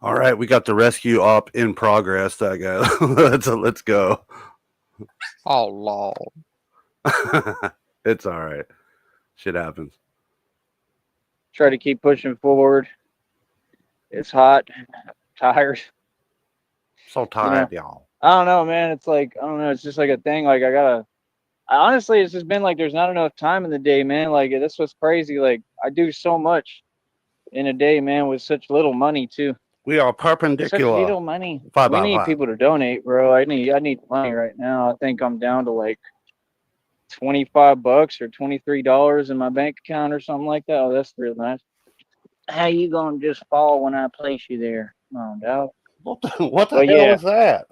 All right, we got the rescue op in progress. That guy. Let's go. Oh Lord. It's all right. Shit happens. Try to keep pushing forward. It's hot, tired. So tired, y'all. I don't know, man. It's like, I don't know. It's just like a thing. Like, honestly, it's just been like there's not enough time in the day, man. Like, that's what's crazy. Like, I do so much in a day, man, with such little money, too. We are Such perpendicular. little money. Five We by need five. people to donate, bro. I need money right now. I think I'm down to like $25 or $23 in my bank account or something like that. Oh, that's real nice. How you gonna just fall when I place you there? Come on, dog. What the But hell yeah, is that?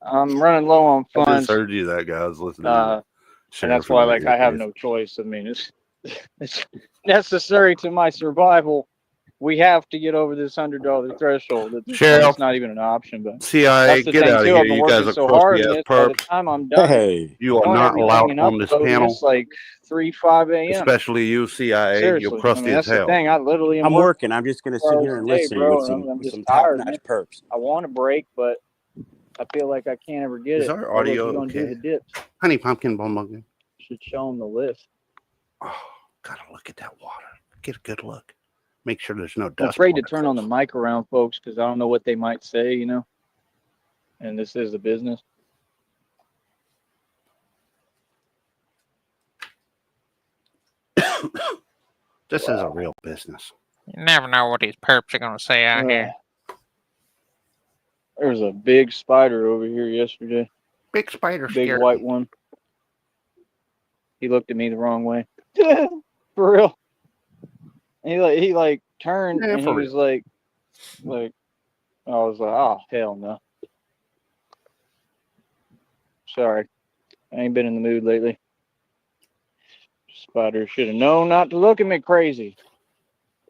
I'm running low on I just funds. heard you. That guy was listening. And that's why, like, I have no choice. I mean, it's necessary to my survival. We have to get over this $100 threshold. It's not even an option, but CIA, that's the get thing out of too. here. I've been You guys working are so hard crusty on ass this. By the perps. time I'm done, Hey, You are doing not everything allowed and on this uploading, panel, it's like 5 a.m. especially you, CIA. You're Seriously, I crusty mean, as that's the hell. thing. I literally am I'm working. I'm just gonna sit here and a day, listen bro. with And I'm just some tired, man. top-notch perps. I want to break, but I feel like I can't ever get Is it. our So look, audio we're gonna do okay? the dips. Honey pumpkin bum buggy. Should show them the list. Oh, gotta look at that water. Get a good look. Make sure there's no I'm dust. afraid to turn on the mic around folks because I don't know what they might say, you know. And this is the business. This is a real business. You never know what these perps are gonna say out here. There was a big spider over here yesterday. Big spider Big scared white me. one. He looked at me the wrong way. For real. He turned Yeah, and he for was like I was like, oh hell no. Sorry. I ain't been in the mood lately. Spider should have known not to look at me crazy.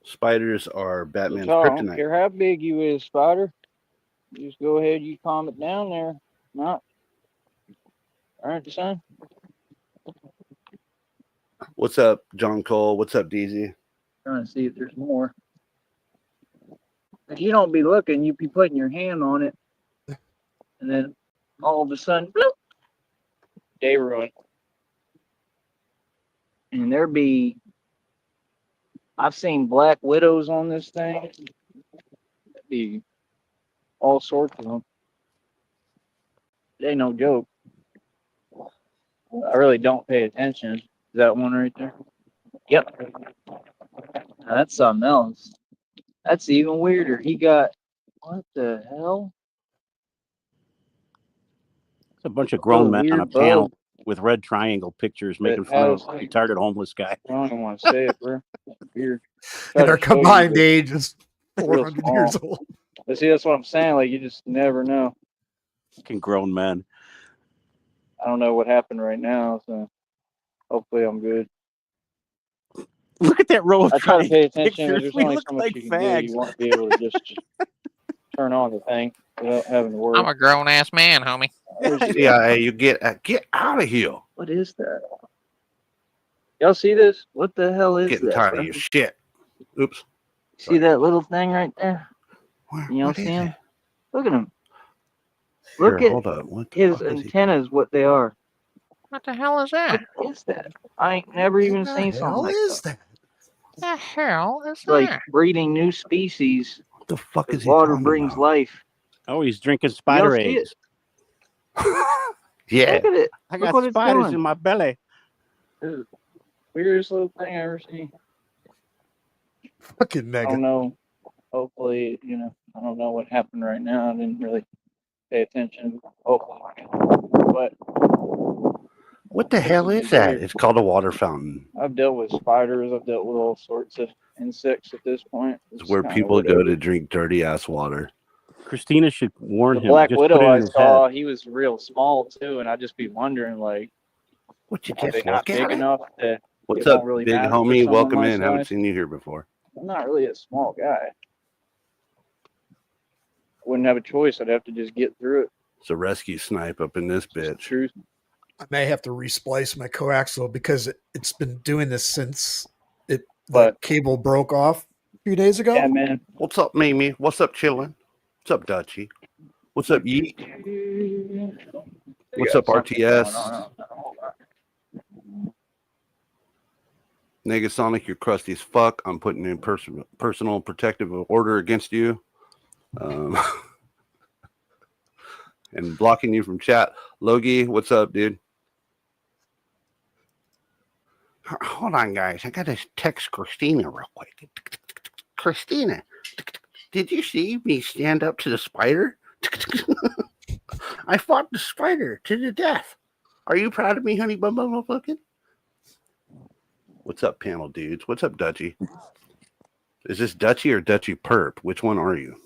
Spiders are Batman's I don't kryptonite. care how big you is, Spider. You just go ahead, you calm it down there. Not. All right, son. What's up, John Cole? What's up, DZ? Trying to see if there's more. If you don't be looking, you be putting your hand on it, and then all of a sudden, bloop, day ruined. And there be, I've seen black widows on this thing. There'd be all sorts of them. It ain't no joke. I really don't pay attention. Is that one right there? Yep. Now that's something else. That's even weirder. He got, what the hell? It's a bunch of grown men on a weird panel bug with red triangle pictures that making fun of has- a retarded homeless guy. I don't even want to say it, bro. That's weird. And our Try to show you, combined but age is real 400 small. years old. But see, that's what I'm saying. Like, you just never know. Fucking grown men. I don't know what happened right now, so hopefully I'm good. Look at that row of I try to triangle pay attention, but pictures. there's We only look so much like you can do. fags. You won't be able to just turn on the thing without having to worry. I'm a grown ass man, homie. CIA, you get out of here. What is that? Y'all see this? What the hell is Getting that? tired bro? of your shit. Oops. See that little thing right there? Where, You don't what see is him? it? Look at him. Here, Look at hold up. What the his fuck is he? antennas, what they are. What the hell is that? What is that? I ain't never even What the seen something hell like is that. that? The hell is It's like that? breeding new species. What the fuck is Because he water talking brings about? life. Oh, he's drinking Y'all spider see eggs. Yeah. Look at it. I Look got what it's spiders doing. in my belly. This is the weirdest little thing I ever seen. Fucking I mega. don't know. Hopefully, I don't know what happened right now. I didn't really pay attention. Hopefully. But What the hell is that? It's called a water fountain. I've dealt with spiders. I've dealt with all sorts of insects at this point. It's where kinda people go whatever. to drink dirty ass water. Christina should warn The him. black Just widow put it in I his saw, head. he was real small too, and I'd just be wondering, like, What you are they just not look big at it? enough that What's it up, don't really big matter for homie? someone Welcome my in. Haven't size? seen you here before. I'm not really a small guy. I wouldn't have a choice. I'd have to just get through it. It's a rescue snipe up in this It's the bitch. truth. I may have to resplice my coaxial because it's been doing this since the But cable broke off. few days ago. Yeah, man. What's up, Mimi? What's up, Chillin'? What's up, Dutchy? What's up, Yeet? What's up, RTS? Negasonic, you're crusty as fuck. I'm putting in personal protective order against you. And blocking you from chat. Logie, what's up, dude? Hold on, guys. I got to text Christina real quick. Christina, did you see me stand up to the spider? I fought the spider to the death. Are you proud of me, honey bun bun fucking? What's up, panel dudes? What's up, Dutchy? Is this Dutchy or Dutchy Perp? Which one are you?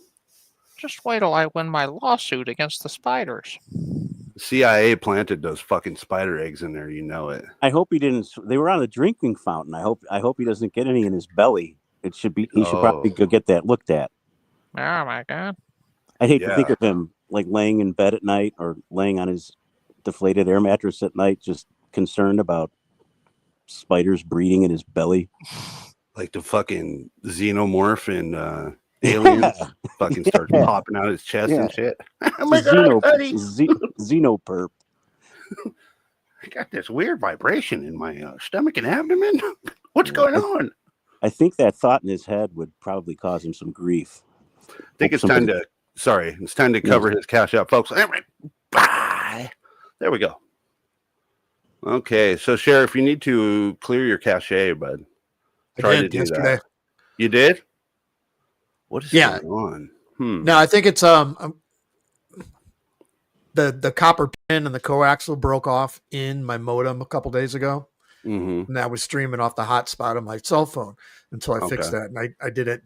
Just wait till I win my lawsuit against the spiders. The CIA planted those fucking spider eggs in there. You know it. I hope he didn't. They were on a drinking fountain. I hope he doesn't get any in his belly. It should be. He should probably go get that looked at. Oh my god. I hate to think of him like laying in bed at night or laying on his deflated air mattress at night, just concerned about spiders breeding in his belly. Like the fucking xenomorph in Aliens fucking starts popping out his chest and shit. Oh my god, buddy. Xenoperp. I got this weird vibration in my stomach and abdomen. What's going on? I think that thought in his head would probably cause him some grief. I think it's time to cover his cash out, folks. Bye. There we go. Okay, so Sheriff, you need to clear your cache, bud. I did yesterday. That. You did? What is going on? No, I think it's the copper pin and the coaxial broke off in my modem a couple days ago, and that was streaming off the hotspot of my cell phone until I fixed that. And I did it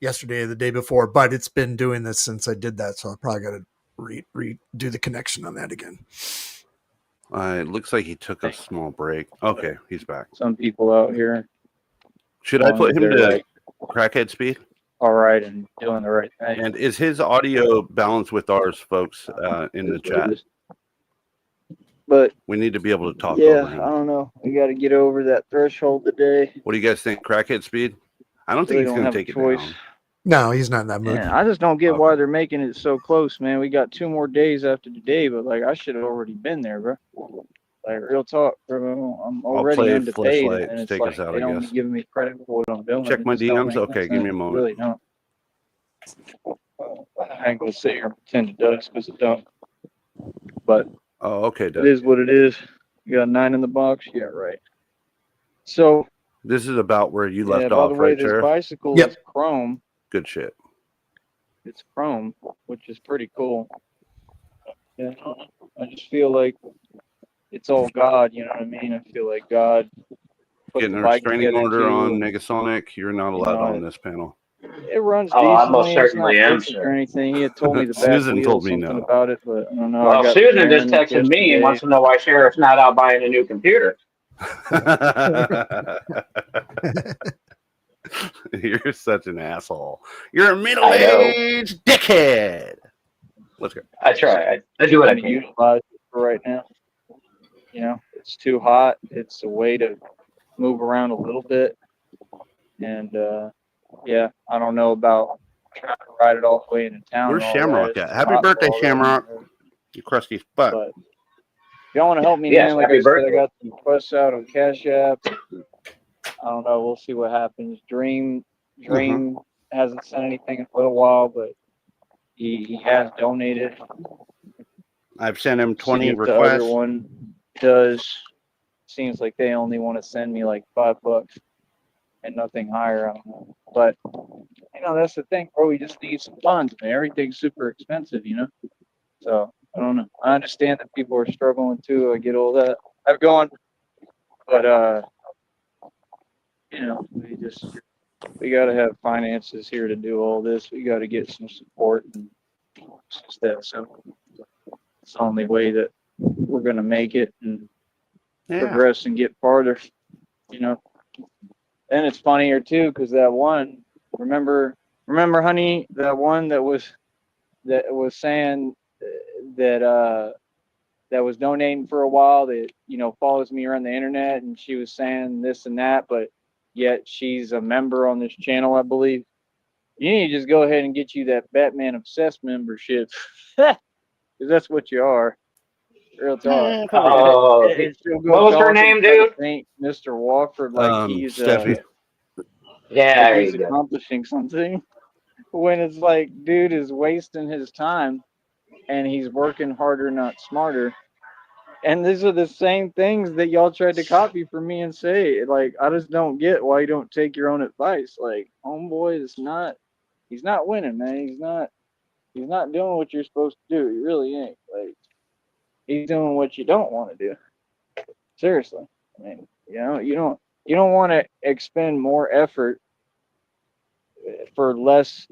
yesterday or the day before, but it's been doing this since I did that, so I probably got to redo the connection on that again. It looks like he took a small break. Okay, he's back. Some people out here. Should I put him to crackhead speed? All right, and doing the right thing. And is his audio balanced with ours, folks, in the chat? But we need to be able to talk. Yeah, over him. I don't know. We got to get over that threshold today. What do you guys think? Crackhead speed? I don't think he's going to take it down. No, he's not in that mood. Yeah, I just don't get why they're making it so close, man. We got 2 more days after today, but like I should have already been there, bro. Like real talk, bro. I'm already underpaid, and it's like they don't be giving me credit for what I'm doing. Check my DMs. Okay, give me a moment. Really don't. I ain't gonna sit here and pretend it does because it don't. But okay, it is what it is. You got 9 in the box. Yeah, right. So this is about where you left by off, the way, right, this Sheriff? bicycle is chrome. Good shit. It's chrome, which is pretty cool. Yeah, I just feel like it's all God, you know what I mean? I feel like God put getting a the bike restraining order together on too. Negasonic. You're not allowed on this panel. It runs Oh, I most decently. It's certainly not am, fixed sir. or anything. He had told me the back Susan wheel told me something no. about it, but I don't know. Well, Susan just texted me and wants to know why Sheriff's not out buying a new computer. You're such an asshole. You're a middle-aged dickhead. Let's go. I try. I do what I can. Utilize it for right now. You know, it's too hot. It's a way to move around a little bit. And yeah, I don't know about trying to ride it all the way into town. Where's Shamrock at? Happy birthday, Shamrock. You crusty fuck. But if y'all want to help me, yes, man, like happy I birthday. said, I got some requests out on Cash App. I don't know. We'll see what happens. Dream hasn't sent anything in a little while, but he has donated. I've sent him 20 requests. requests. The other one does. Seems like they only want to send me like $5 and nothing higher. I don't know. But you know, that's the thing, bro. We just need some funds, man. Everything's super expensive, you know. So I don't know. I understand that people are struggling too. I get all that. I'm going, but you know, we got to have finances here to do all this. We got to get some support, and it's just that simple. It's the only way that we're gonna make it and progress and get farther, you know. And it's funnier too, because that one, remember, honey, that one that was saying that was donating for a while, that, you know, follows me around the internet, and she was saying this and that, but yet she's a member on this channel, I believe. You need to just go ahead and get you that Batman Obsessed membership. Because that's what you are. Real talk. Oh, And she'll go what was her talk and name, try to dude? paint Mr. Walker like he's Steffi. Yeah, there you go. accomplishing something. When it's like, dude is wasting his time and he's working harder, not smarter. And these are the same things that y'all tried to copy from me and say. Like, I just don't get why you don't take your own advice. Like, homeboy, he's not winning, man. He's not doing what you're supposed to do. He really ain't. Like, he's doing what you don't want to do. Seriously. I mean, you don't want to expend more effort for less,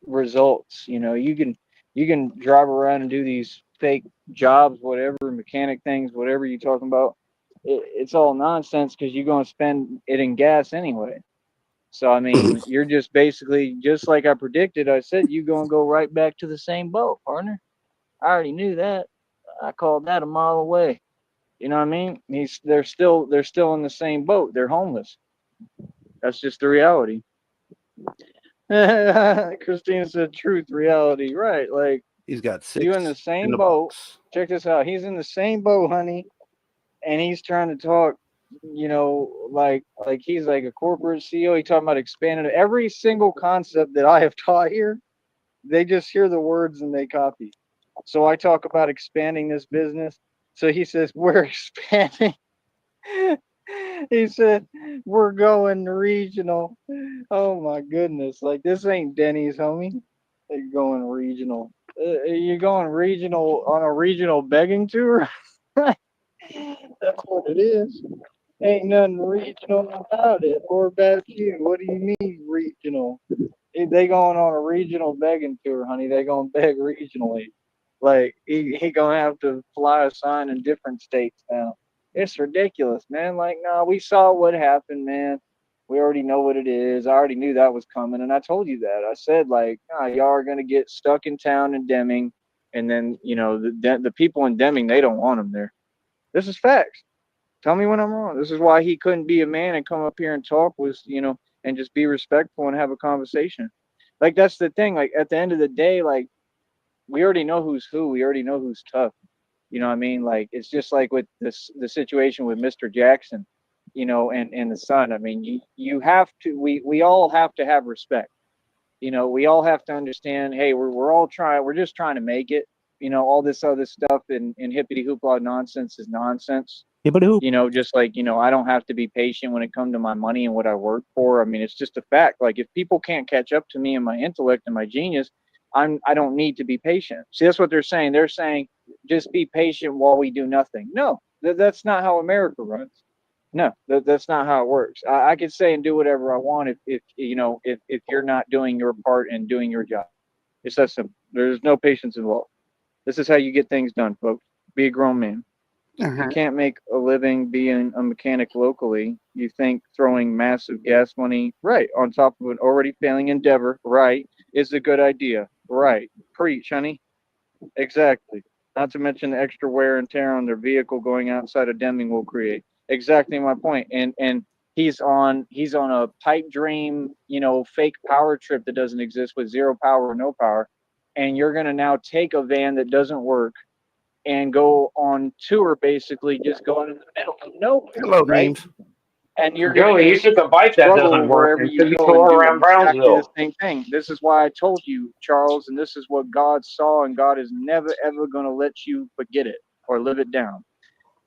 results. You can drive around and do these fake jobs, whatever, mechanic things, whatever you're talking about. It's all nonsense because you're going to spend it in gas anyway. So, I mean, you're just basically, just like I predicted, I said, you're going to go right back to the same boat, partner. I already knew that. I called that a mile away. You know what I mean? They're still in the same boat. They're homeless. That's just the reality. Christina said, "Truth, reality, right? Like He's got 6 you in the same the boat. box. Check this out. He's in the same boat, honey, and he's trying to talk. Like he's like a corporate CEO. He talking about expanding every single concept that I have taught here. They just hear the words and they copy. So I talk about expanding this business. So he says we're expanding. He said we're going regional. Oh my goodness! Like this ain't Denny's, homie. They're going regional. You're going regional on a regional begging tour. That's what it is. Ain't nothing regional about it or about you. What do you mean regional? They going on a regional begging tour, honey. They gonna beg regionally. Like he gonna have to fly a sign in different states now. It's ridiculous, man. Like, nah, we saw what happened, man. We already know what it is. I already knew that was coming, and I told you that. I said, like, nah, y'all are gonna get stuck in town in Deming, and then the people in Deming, they don't want them there. This is facts. Tell me when I'm wrong. This is why he couldn't be a man and come up here and talk and just be respectful and have a conversation. Like that's the thing. Like at the end of the day, like we already know who's who. We already know who's tough. You know what I mean? Like it's just like with the situation with Mr. Jackson, and the son. I mean, you have to. We all have to have respect. We all have to understand. Hey, we're all trying. We're just trying to make it. All this other stuff and hippity hoopla nonsense is nonsense. Just like, I don't have to be patient when it comes to my money and what I work for. I mean, it's just a fact. Like if people can't catch up to me and my intellect and my genius, I don't need to be patient. See, that's what they're saying. They're saying just be patient while we do nothing. No, that's not how America runs. No, that's not how it works. I could say and do whatever I want if you're not doing your part and doing your job. It's that simple. There's no patience involved. This is how you get things done, folks. Be a grown man. You can't make a living being a mechanic locally. You think throwing massive gas money, right, on top of an already failing endeavor, right, is a good idea. Right. Preach, honey. Exactly. Not to mention the extra wear and tear on their vehicle going outside of Deming will create. Exactly my point. And he's on a pipe dream, fake power trip that doesn't exist with zero power or no power. And you're gonna now take a van that doesn't work and go on tour, basically just going in the middle of nowhere. Hello, right? James. And you're Joey, going you to took a bike that struggle doesn't work wherever and you you go and tore do around exactly the Brownsville. same thing. This is why I told you, Charles, and this is what God saw, and God is never ever going to let you forget it or live it down.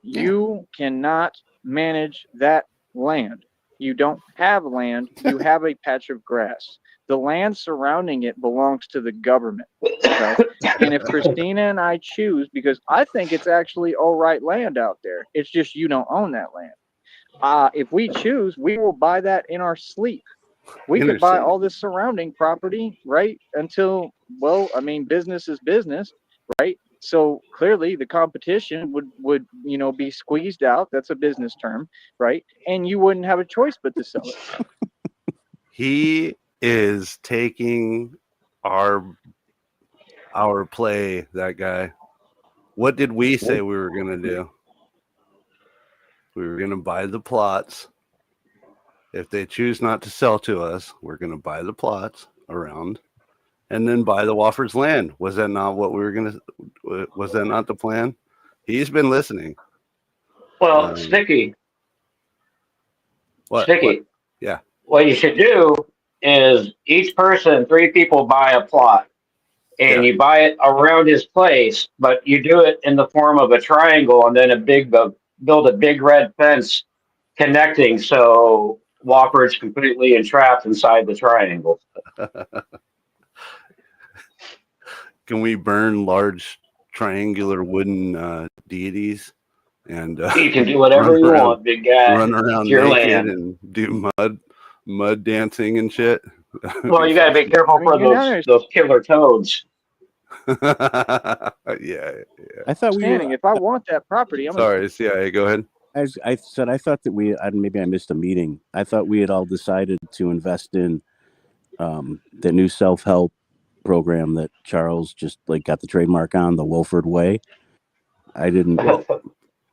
You cannot manage that land. You don't have land. You have a patch of grass. The land surrounding it belongs to the government. Okay. And if Christina and I choose, because I think it's actually all right land out there, it's just you don't own that land. If we choose, we will buy that in our sleep. We could buy all this surrounding property, right? Until, well, I mean, business is business, right? So clearly the competition would be squeezed out. That's a business term, right? And you wouldn't have a choice but to sell it. He is taking our play, that guy. What did we say we were going to do? We were going to buy the plots If they choose not to sell to us, we're going to buy the plots around and then buy the Wofford's land. Was that not what we were going to? Was that not the plan? He's been listening. Well, Sticky. What? Sticky. Yeah. What you should do is each person, 3 people buy a plot, and you buy it around his place, but you do it in the form of a triangle, and then build a big red fence connecting, so Wofford's completely entrapped inside the triangle. Can we burn large triangular wooden deities? And You can do whatever you want, big guy. Run around your naked land. and do mud dancing and shit. Well, you got to be careful for those killer toads. Yeah. I thought we. If I want that property, I'm sorry, CIA. Go ahead. As I said, I thought that maybe I missed a meeting. I thought we had all decided to invest in the new self-help program that Charles just got the trademark on, the Wolford Way. I didn't.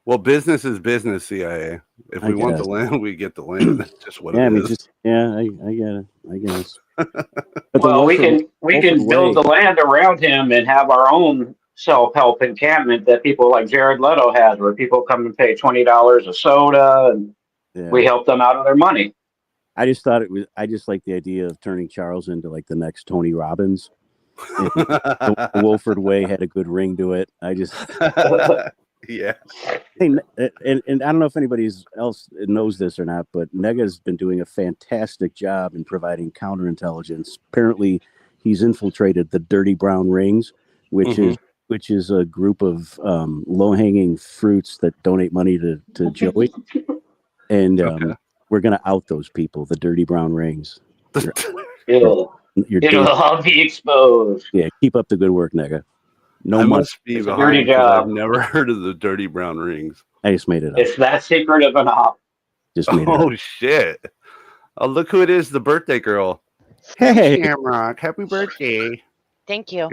Well, business is business, CIA. If we want the land, we get the land. That's just what it is. I get it. I guess. But well, we can build the land around him and have our own self-help encampment that people like Jared Leto has, where people come and pay $20 a soda, and we help them out of their money. I just thought it was. I just like the idea of turning Charles into the next Tony Robbins. The Wolford Way had a good ring to it. I just. Yeah. Hey, and I don't know if anybody else knows this or not, but Nega's been doing a fantastic job in providing counterintelligence. Apparently, he's infiltrated the Dirty Brown Rings, which is a group of low-hanging fruits that donate money to Joey, and we're going to out those people, the Dirty Brown Rings. It'll all be exposed. Yeah, keep up the good work, Nega. No, I must be behind. Dirty job. I've never heard of the Dirty Brown Rings. I just made it up. It's that secret of an op. Just made it up. Oh shit! Oh, look who it is, the birthday girl. Hey, Shamrock, happy birthday! Thank you.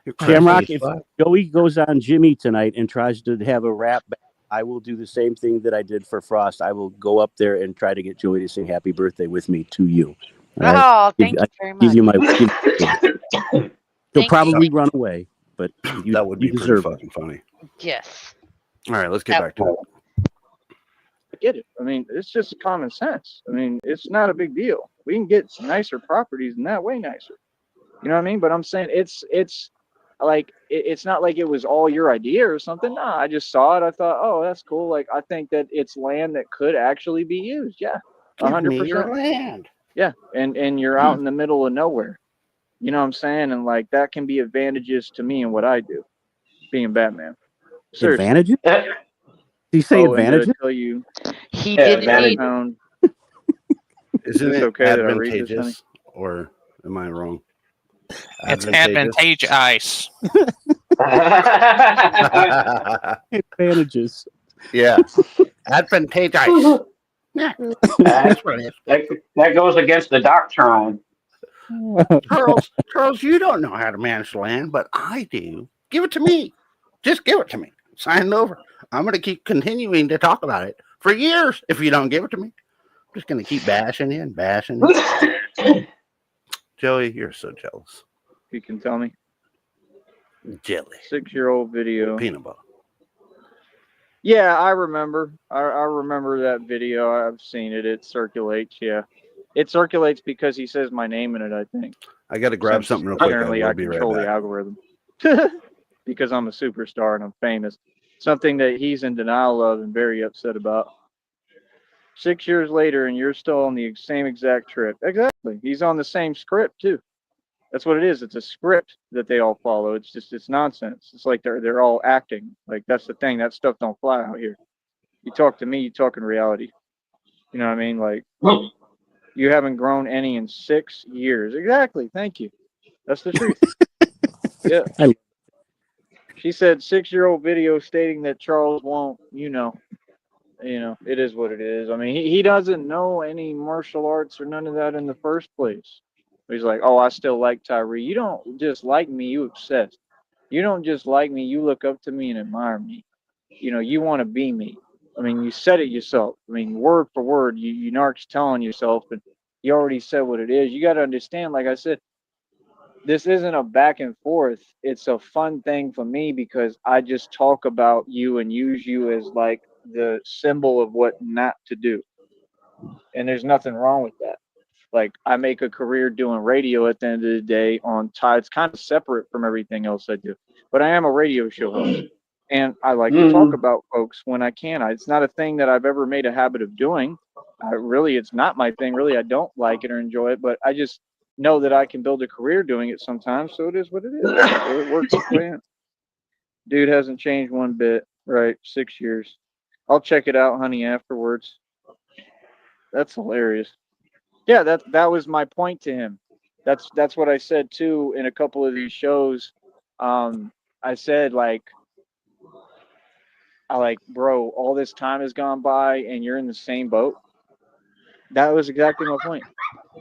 You're Shamrock, if Joey goes on Jimmy tonight and tries to have a rap, I will do the same thing that I did for Frost. I will go up there and try to get Joey to sing happy birthday with me to you. Oh, thank you very much. Give you my. He'll probably run away. But that would be pretty fucking funny. Yes. All right, let's get back to it. I get it. I mean, it's just common sense. I mean, it's not a big deal. We can get nicer properties and that way nicer. You know what I mean? But I'm saying it's like it's not like it was all your idea or something. Nah, I just saw it. I thought, oh, that's cool. Like I think that it's land that could actually be used. Yeah, 100%. Your land. Yeah, and you're out in the middle of nowhere. You know what I'm saying? And that can be advantages to me and what I do, being Batman. Seriously. Advantages? Did you say advantages? Tell you, he did. Is it okay that I read this, honey? Or am I wrong? It's advantageous. Advantages. Yeah. Advantageous. Yeah. That's what it is. That goes against the doctrine. Charles, you don't know how to manage land, but I do. Give it to me. Just give it to me. Sign it over. I'm going to keep continuing to talk about it for years if you don't give it to me. I'm just going to keep bashing you and bashing you. Joey, you're so jealous. You can tell me. Jelly. 6-year-old video. Peanut butter. Yeah, I remember. I remember that video. I've seen it. It circulates. Yeah. It circulates because he says my name in it, I think. I got to grab something real quick. Apparently, I control the algorithm. Because I'm a superstar and I'm famous. Something that he's in denial of and very upset about. 6 years later, and you're still on the same exact trip. Exactly. He's on the same script, too. That's what it is. It's a script that they all follow. It's nonsense. It's like they're all acting. Like, that's the thing. That stuff don't fly out here. You talk to me, you talk in reality. You know what I mean? Like, you haven't grown any in 6 years. Exactly. Thank you. That's the truth. Yeah. She said 6-year-old video stating that Charles won't, it is what it is. I mean, he doesn't know any martial arts or none of that in the first place. He's like, oh, I still like Tyree. You don't just like me, you obsessed. You don't just like me, you look up to me and admire me. You want to be me. I mean, you said it yourself. I mean, word for word, you narcs telling yourself, but you already said what it is. You got to understand, like I said, this isn't a back and forth. It's a fun thing for me because I just talk about you and use you as like the symbol of what not to do. And there's nothing wrong with that. Like I make a career doing radio at the end of the day on It's kind of separate from everything else I do. But I am a radio show host. And I like to talk about folks when I can. It's not a thing that I've ever made a habit of doing. Really, it's not my thing. Really, I don't like it or enjoy it, but I just know that I can build a career doing it sometimes. So it is what it is. So it works its way in. Dude hasn't changed one bit. Right, 6 years. I'll check it out, honey, afterwards. That's hilarious. Yeah, that was my point to him. That's what I said too in a couple of these shows. I said bro, all this time has gone by and you're in the same boat. That was exactly my point.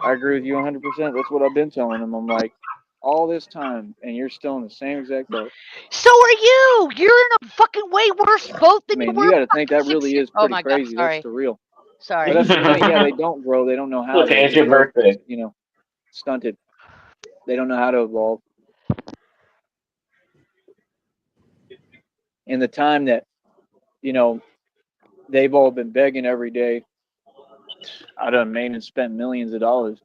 I agree with you 100%. That's what I've been telling him. I'm like, all this time and you're still in the same exact boat. So are you. You're in a fucking way worse boat I than you mean, were. you got to think that really is Oh pretty my God, crazy. sorry. That's surreal. Sorry. But that's the thing. Yeah, they don't grow. They don't know how Okay, to. it's your They're, birthday. stunted. They don't know how to evolve. In the time that, they've all been begging every day, I done made and spent millions of dollars.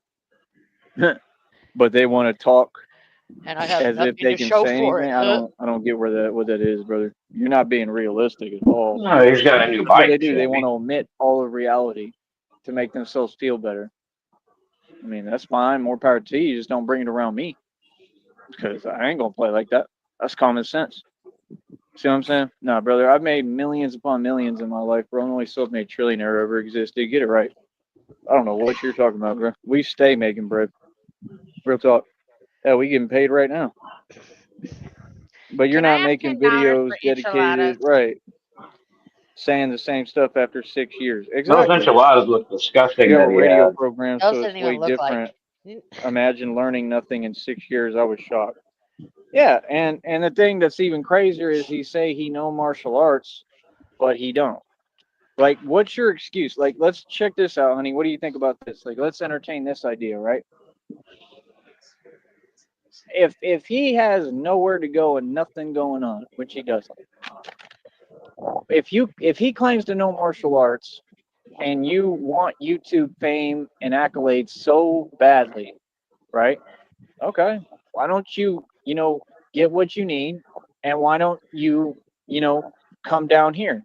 But they want to talk And I have as if nothing they to can show say for anything. it. I don't get what that is, brother. You're not being realistic at all. No, he's got a new That's what they bike. do. They want to omit all of reality to make themselves feel better. I mean, that's fine. More power to you. Just don't bring it around me because I ain't gonna play like that. That's common sense. See what I'm saying? Nah, brother. I've made millions upon millions in my life, bro. I'm the only self-made trillionaire ever existed. Get it right. I don't know what you're talking about, bro. We stay making bread. Real talk. Yeah, we getting paid right now. But you're Can I not have making $10 videos for dedicated, enchiladas? right? Saying the same stuff after 6 years. Those Exactly. enchiladas look disgusting You have that a he radio had. program, Those so it's didn't way even look different. like. Imagine learning nothing in 6 years. I was shocked. Yeah, and the thing that's even crazier is he say he know martial arts, but he don't. Like, what's your excuse? Like, let's check this out, honey. What do you think about this? Like, let's entertain this idea, right? If he has nowhere to go and nothing going on, which he doesn't, if he claims to know martial arts and you want YouTube fame and accolades so badly, right? Okay, why don't you, get what you need, and why don't you, come down here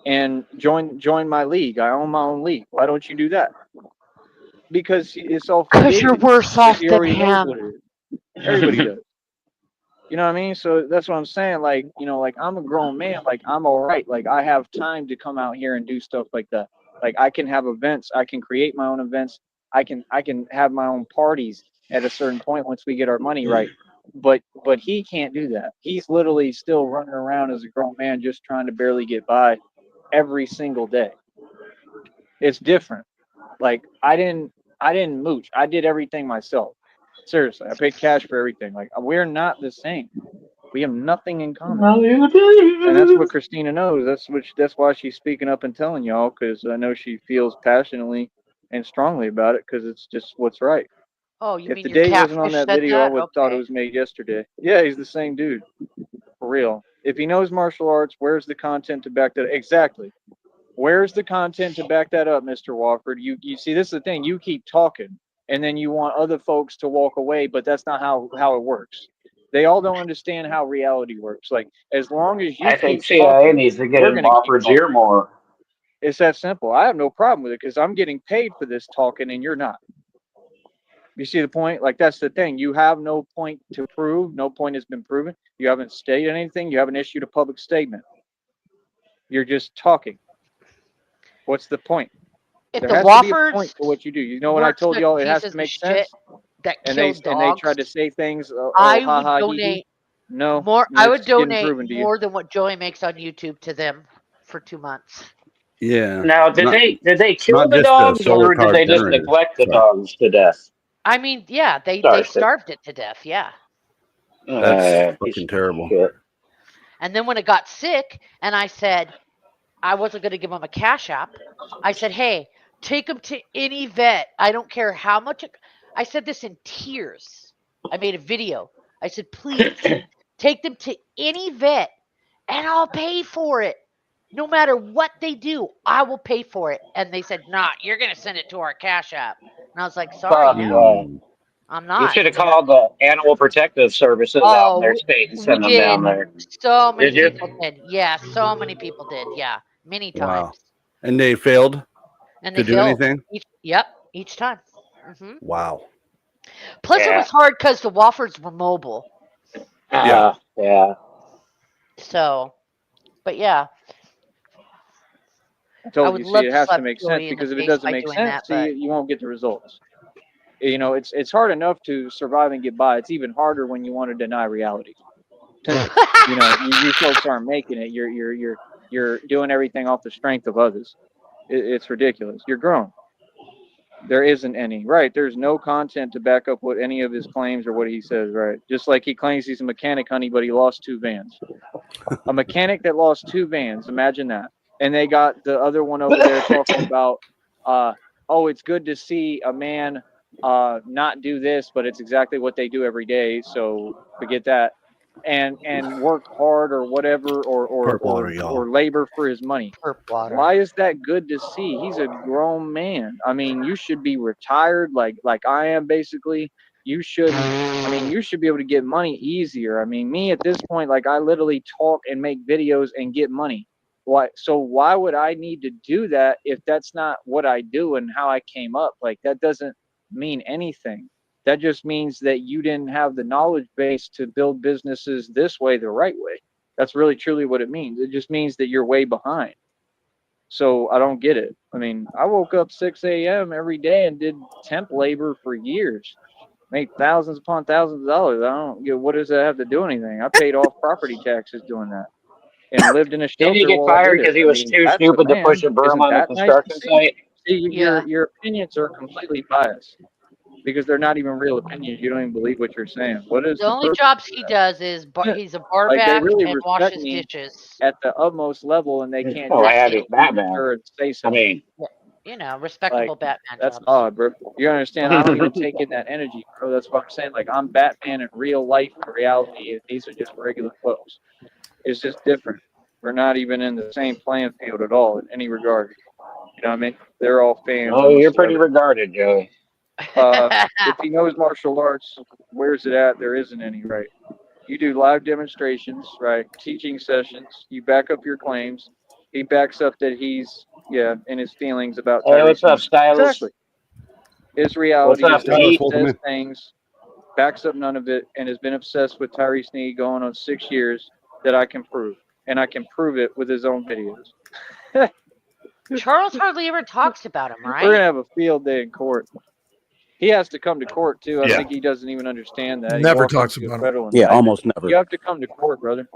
and join my league? I own my own league. Why don't you do that? Because it's all Because you're forgiving. worse Because off he than already knows him. what it is. Everybody does. You know what I mean? So that's what I'm saying. Like, like I'm a grown man. Like I'm all right. Like I have time to come out here and do stuff like that. Like I can have events. I can create my own events. I can have my own parties at a certain point once we get our money right. But he can't do that. He's literally still running around as a grown man, just trying to barely get by every single day. It's different. Like I didn't mooch. I did everything myself. Seriously, I paid cash for everything. Like we're not the same. We have nothing in common. And that's what Christina knows. That's why she's speaking up and telling y'all, because I know she feels passionately and strongly about it, because it's just what's right. Oh, you If mean the your date wasn't on catfish that said video, I that? would have thought it Okay. was made yesterday. Yeah, he's the same dude. For real. If he knows martial arts, where's the content to back that up? Exactly. Where's the content to back that up, Mr. Wofford? You see, this is the thing. You keep talking, and then you want other folks to walk away, but that's not how it works. They all don't understand how reality works. Like, as long as you I think keep CIA talking, needs to get we're in going to keep Wofford's talking. ear more. It's that simple. I have no problem with it because I'm getting paid for this talking, and you're not. You see the point? Like, that's the thing. You have no point to prove. No point has been proven. You haven't stated anything. You haven't issued a public statement. You're just talking. What's the point? If There the has to be a point Wofford's for what you do. You know what I weren't told such y'all? It has pieces to of make shit sense. that And they killed dogs, tried to say things. Oh, I ha would ha, hee hee. donate No, more. I would it's getting donate proven to you. more than what Joey makes on YouTube to them for 2 months. Yeah. Now, did Not they kill not the just a dogs, solar or did powered they just generator. neglect the Sorry. dogs to death? I mean, yeah, they Sorry, starved it to death, yeah. That's piece fucking of terrible. shit. And then when it got sick, and I said, I wasn't going to give him a cash app. I said, hey, take him to any vet. I don't care how much. I said this in tears. I made a video. I said, please take them to any vet and I'll pay for it. No matter what they do, I will pay for it. And they said, nah, you're going to send it to our cash app. And I was like, sorry, Fuck, no, I'm you not. should have called the Animal Protective Services out in Oh, their state and we send them did. down there. So many Did you? people did. Yeah, so many people did. Yeah, many Wow. times. And they failed And to they do failed. anything? Each time. Wow. Plus, it Yeah. was hard because the Wofford's were mobile. Yeah. Yeah. So, but yeah, I I told would you, see, love it to has slap to make sense Joey in the because if it face doesn't by make doing sense, that, see, but you won't get the results. You know, it's hard enough to survive and get by. It's even harder when you want to deny reality. You know, you folks aren't making it. You're doing everything off the strength of others. It's ridiculous. You're grown. There isn't any. Right. There's no content to back up what any of his claims or what he says, right? Just like he claims he's a mechanic, honey, but he lost 2 vans. A mechanic that lost 2 vans, imagine that. And they got the other one over there talking about, oh, it's good to see a man not do this, but it's exactly what they do every day. So forget that. And work hard or whatever or labor for his money. perp water. Why is that good to see? He's a grown man. I mean, you should be retired like I am basically. You shouldn't. I mean, you should be able to get money easier. I mean, me at this point, like I literally talk and make videos and get money. Why? So why would I need to do that if that's not what I do and how I came up? Like that doesn't mean anything. That just means that you didn't have the knowledge base to build businesses this way, the right way. That's really truly what it means. It just means that you're way behind. So I don't get it. I mean, I woke up 6 a.m. every day and did temp labor for years, made thousands upon thousands of dollars. I don't get what does that have to do anything. I paid off property taxes doing that and lived in a Didn't he shelter get while I fired did it. because he I was mean, too that's a stupid to push man. a broom Isn't on the that nice to construction see? site? See, Yeah. your opinions are completely biased because they're not even real opinions. You don't even believe what you're saying. What is The the only purpose jobs of he that? does is he's a bar Like they back really and respect washes me dishes. at the utmost level, and they can't Oh, I just have That's his it. Batman. or say I something. mean, You know, Like respectable Batman that's jobs. odd, bro. You understand? I don't even take in that energy, bro. That's what I'm saying. Like I'm Batman in real life and reality, and these are just regular folks. It's just different. We're not even in the same playing field at all in any regard. You know what I mean? They're all fans. oh, I'm a you're pretty celebrity. regarded, Joey. If he knows martial arts, where's it at? There isn't any, right? You do live demonstrations, right? Teaching sessions. You back up your claims. He backs up that he's, in his feelings about Hey, what's Tyrese up, Nick. Stylus? Exactly. His What's reality up, is that he Pete? Welcome says in. things, backs up none of it, and has been obsessed with Tyrese Knee going on 6 years that I can prove. And I can prove it with his own videos. Charles hardly ever talks about him, We're right? gonna have a field day in court. He has to come to court too. I Yeah. think he doesn't even understand that. He Never walked talks into a about him. federal Yeah, indictment. almost never. You have to come to court, brother.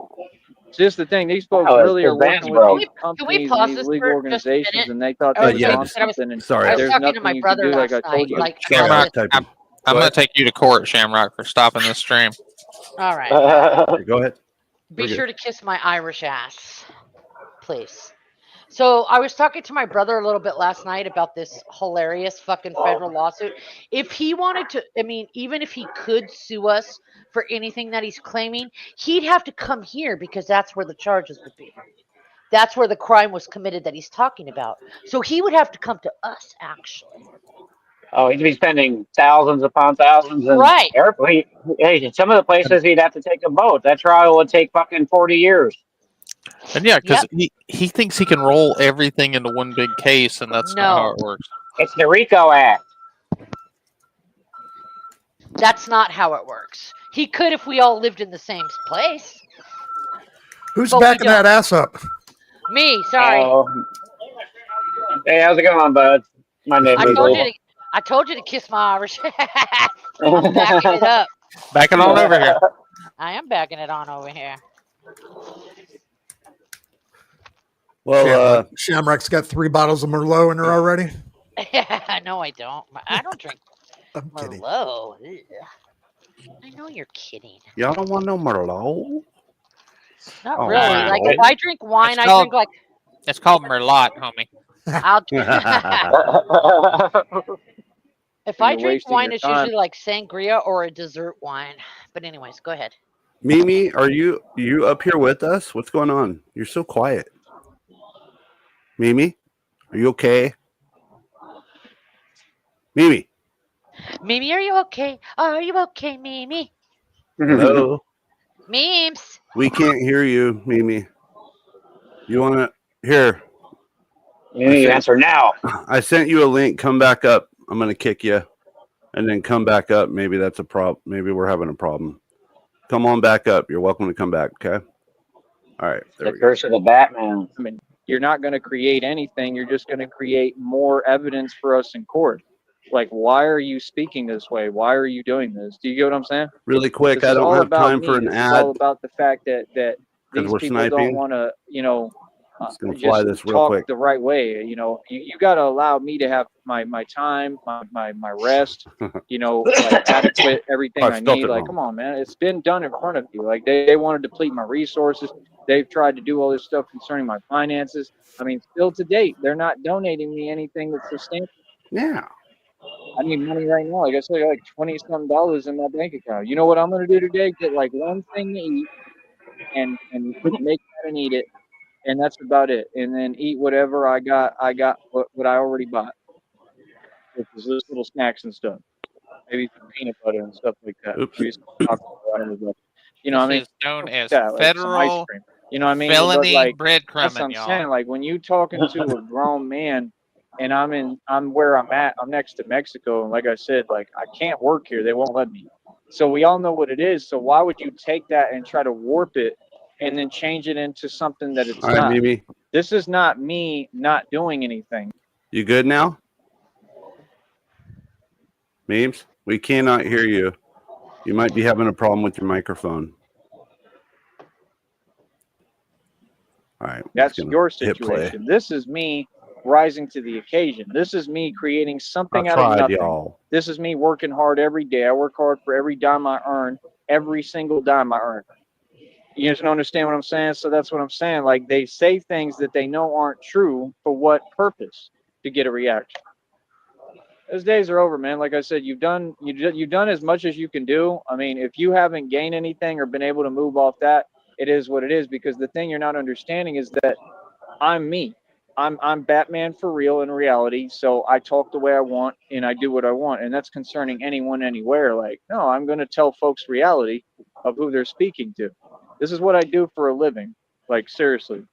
It's just the thing. These folks Oh, really his are van's working with broke. these Can we companies and pause these this legal for just a organizations, minute? and they thought I they was was Yeah, on just something. And sorry. I was there's talking to nothing my you can brother do. Like last I told night, you. like Sorry, about hot this. typing. I'm Go going ahead. to take you to court, Shamrock, for stopping this stream. All right. Go ahead. Be We're good. sure to kiss my Irish ass, please. So I was talking to my brother a little bit last night about this hilarious fucking federal lawsuit. If he wanted to, I mean, even if he could sue us for anything that he's claiming, he'd have to come here because that's where the charges would be. That's where the crime was committed that he's talking about. So he would have to come to us, actually. Oh, he'd be spending thousands upon thousands in Right. airplane. Hey, some of the places he'd have to take a boat. That trial would take fucking 40 years. And yeah, because Yep. he thinks he can roll everything into one big case, and that's not how No, it works. It's the RICO Act. that's not how it works. He could if we all lived in the same place. Who's But we backing that don't. ass up? Me, sorry. Oh, hey, how's it going, bud? My I neighbor. told you to kiss my Irish ass. I'm backing it up. Back it on over here. I am backing it on over here. Well, Shamrock's got 3 bottles of Merlot in her already. No, I don't. I don't drink I'm kidding. Merlot. Ugh. I know you're kidding. y'all don't want no Merlot? Not Oh, really. wow. Like if I drink wine, It's I called- drink like It's called Merlot, homie. I'll if I You're drink wasting wine, your it's time. usually like sangria or a dessert wine. But anyways, go ahead. Mimi, are you up here with us? What's going on? You're so quiet. Mimi, are you okay? Mimi, Mimi, are you okay? Are you okay, Mimi? hello. Memes. We can't hear you, Mimi. You want to here? You need to answer now. I sent you a link. Come back up. I'm gonna kick you, and then come back up. Maybe that's a problem. Maybe we're having a problem. Come on back up. You're welcome to come back. Okay. All right. There The we go. curse of the Batman. I mean, you're not going to create anything. You're just going to create more evidence for us in court. Like, why are you speaking this way? Why are you doing this? Do you get what I'm saying? Really quick. This I is don't all have about time me. for an This is ad all about the fact that because these we're people don't sniping. want to, Just gonna fly just this real talk quick. the right way. You got to allow me to have my time, my rest. Like adequate everything I've I spelt need. it Like, wrong. come on, man, it's been done in front of you. Like they want to deplete my resources. They've tried to do all this stuff concerning my finances. I mean, still to date, they're not donating me anything that's substantial. Yeah. I need money right now. Like I said, I got like $20 in my bank account. You know what I'm gonna do today? Get like one thing to eat and make that and eat it, and that's about it. And then eat whatever I got. I got what I already bought, which is just little snacks and stuff. Maybe some peanut butter and stuff like that. Oops. Maybe some chocolate. I don't know. What I This mean, is known stuff like as that, like some ice federal cream. You know what I mean? But felony like that's what breadcrumbing, I'm y'all. saying. Like when you talking to a grown man, and I'm where I'm at. I'm next to Mexico, and like I said, like I can't work here. They won't let me. So we all know what it is. So why would you take that and try to warp it, and then change it into something that it's All right, not? Mimi. This is not me not doing anything. You good now? Memes? We cannot hear you. You might be having a problem with your microphone. All right. That's your hit play. situation. This is me rising to the occasion. This is me creating something I out of tried, nothing. y'all. This is me working hard every day. I work hard for every dime I earn, every single dime I earn. You just don't understand what I'm saying? So that's what I'm saying. Like they say things that they know aren't true for what purpose? To get a reaction. Those days are over, man. Like I said, you've done as much as you can do. I mean, if you haven't gained anything or been able to move off that, it is what it is. Because the thing you're not understanding is that I'm me. I'm Batman for real in reality. So I talk the way I want and I do what I want, and that's concerning anyone anywhere. Like, no, I'm going to tell folks reality of who they're speaking to. This is what I do for a living. Like seriously,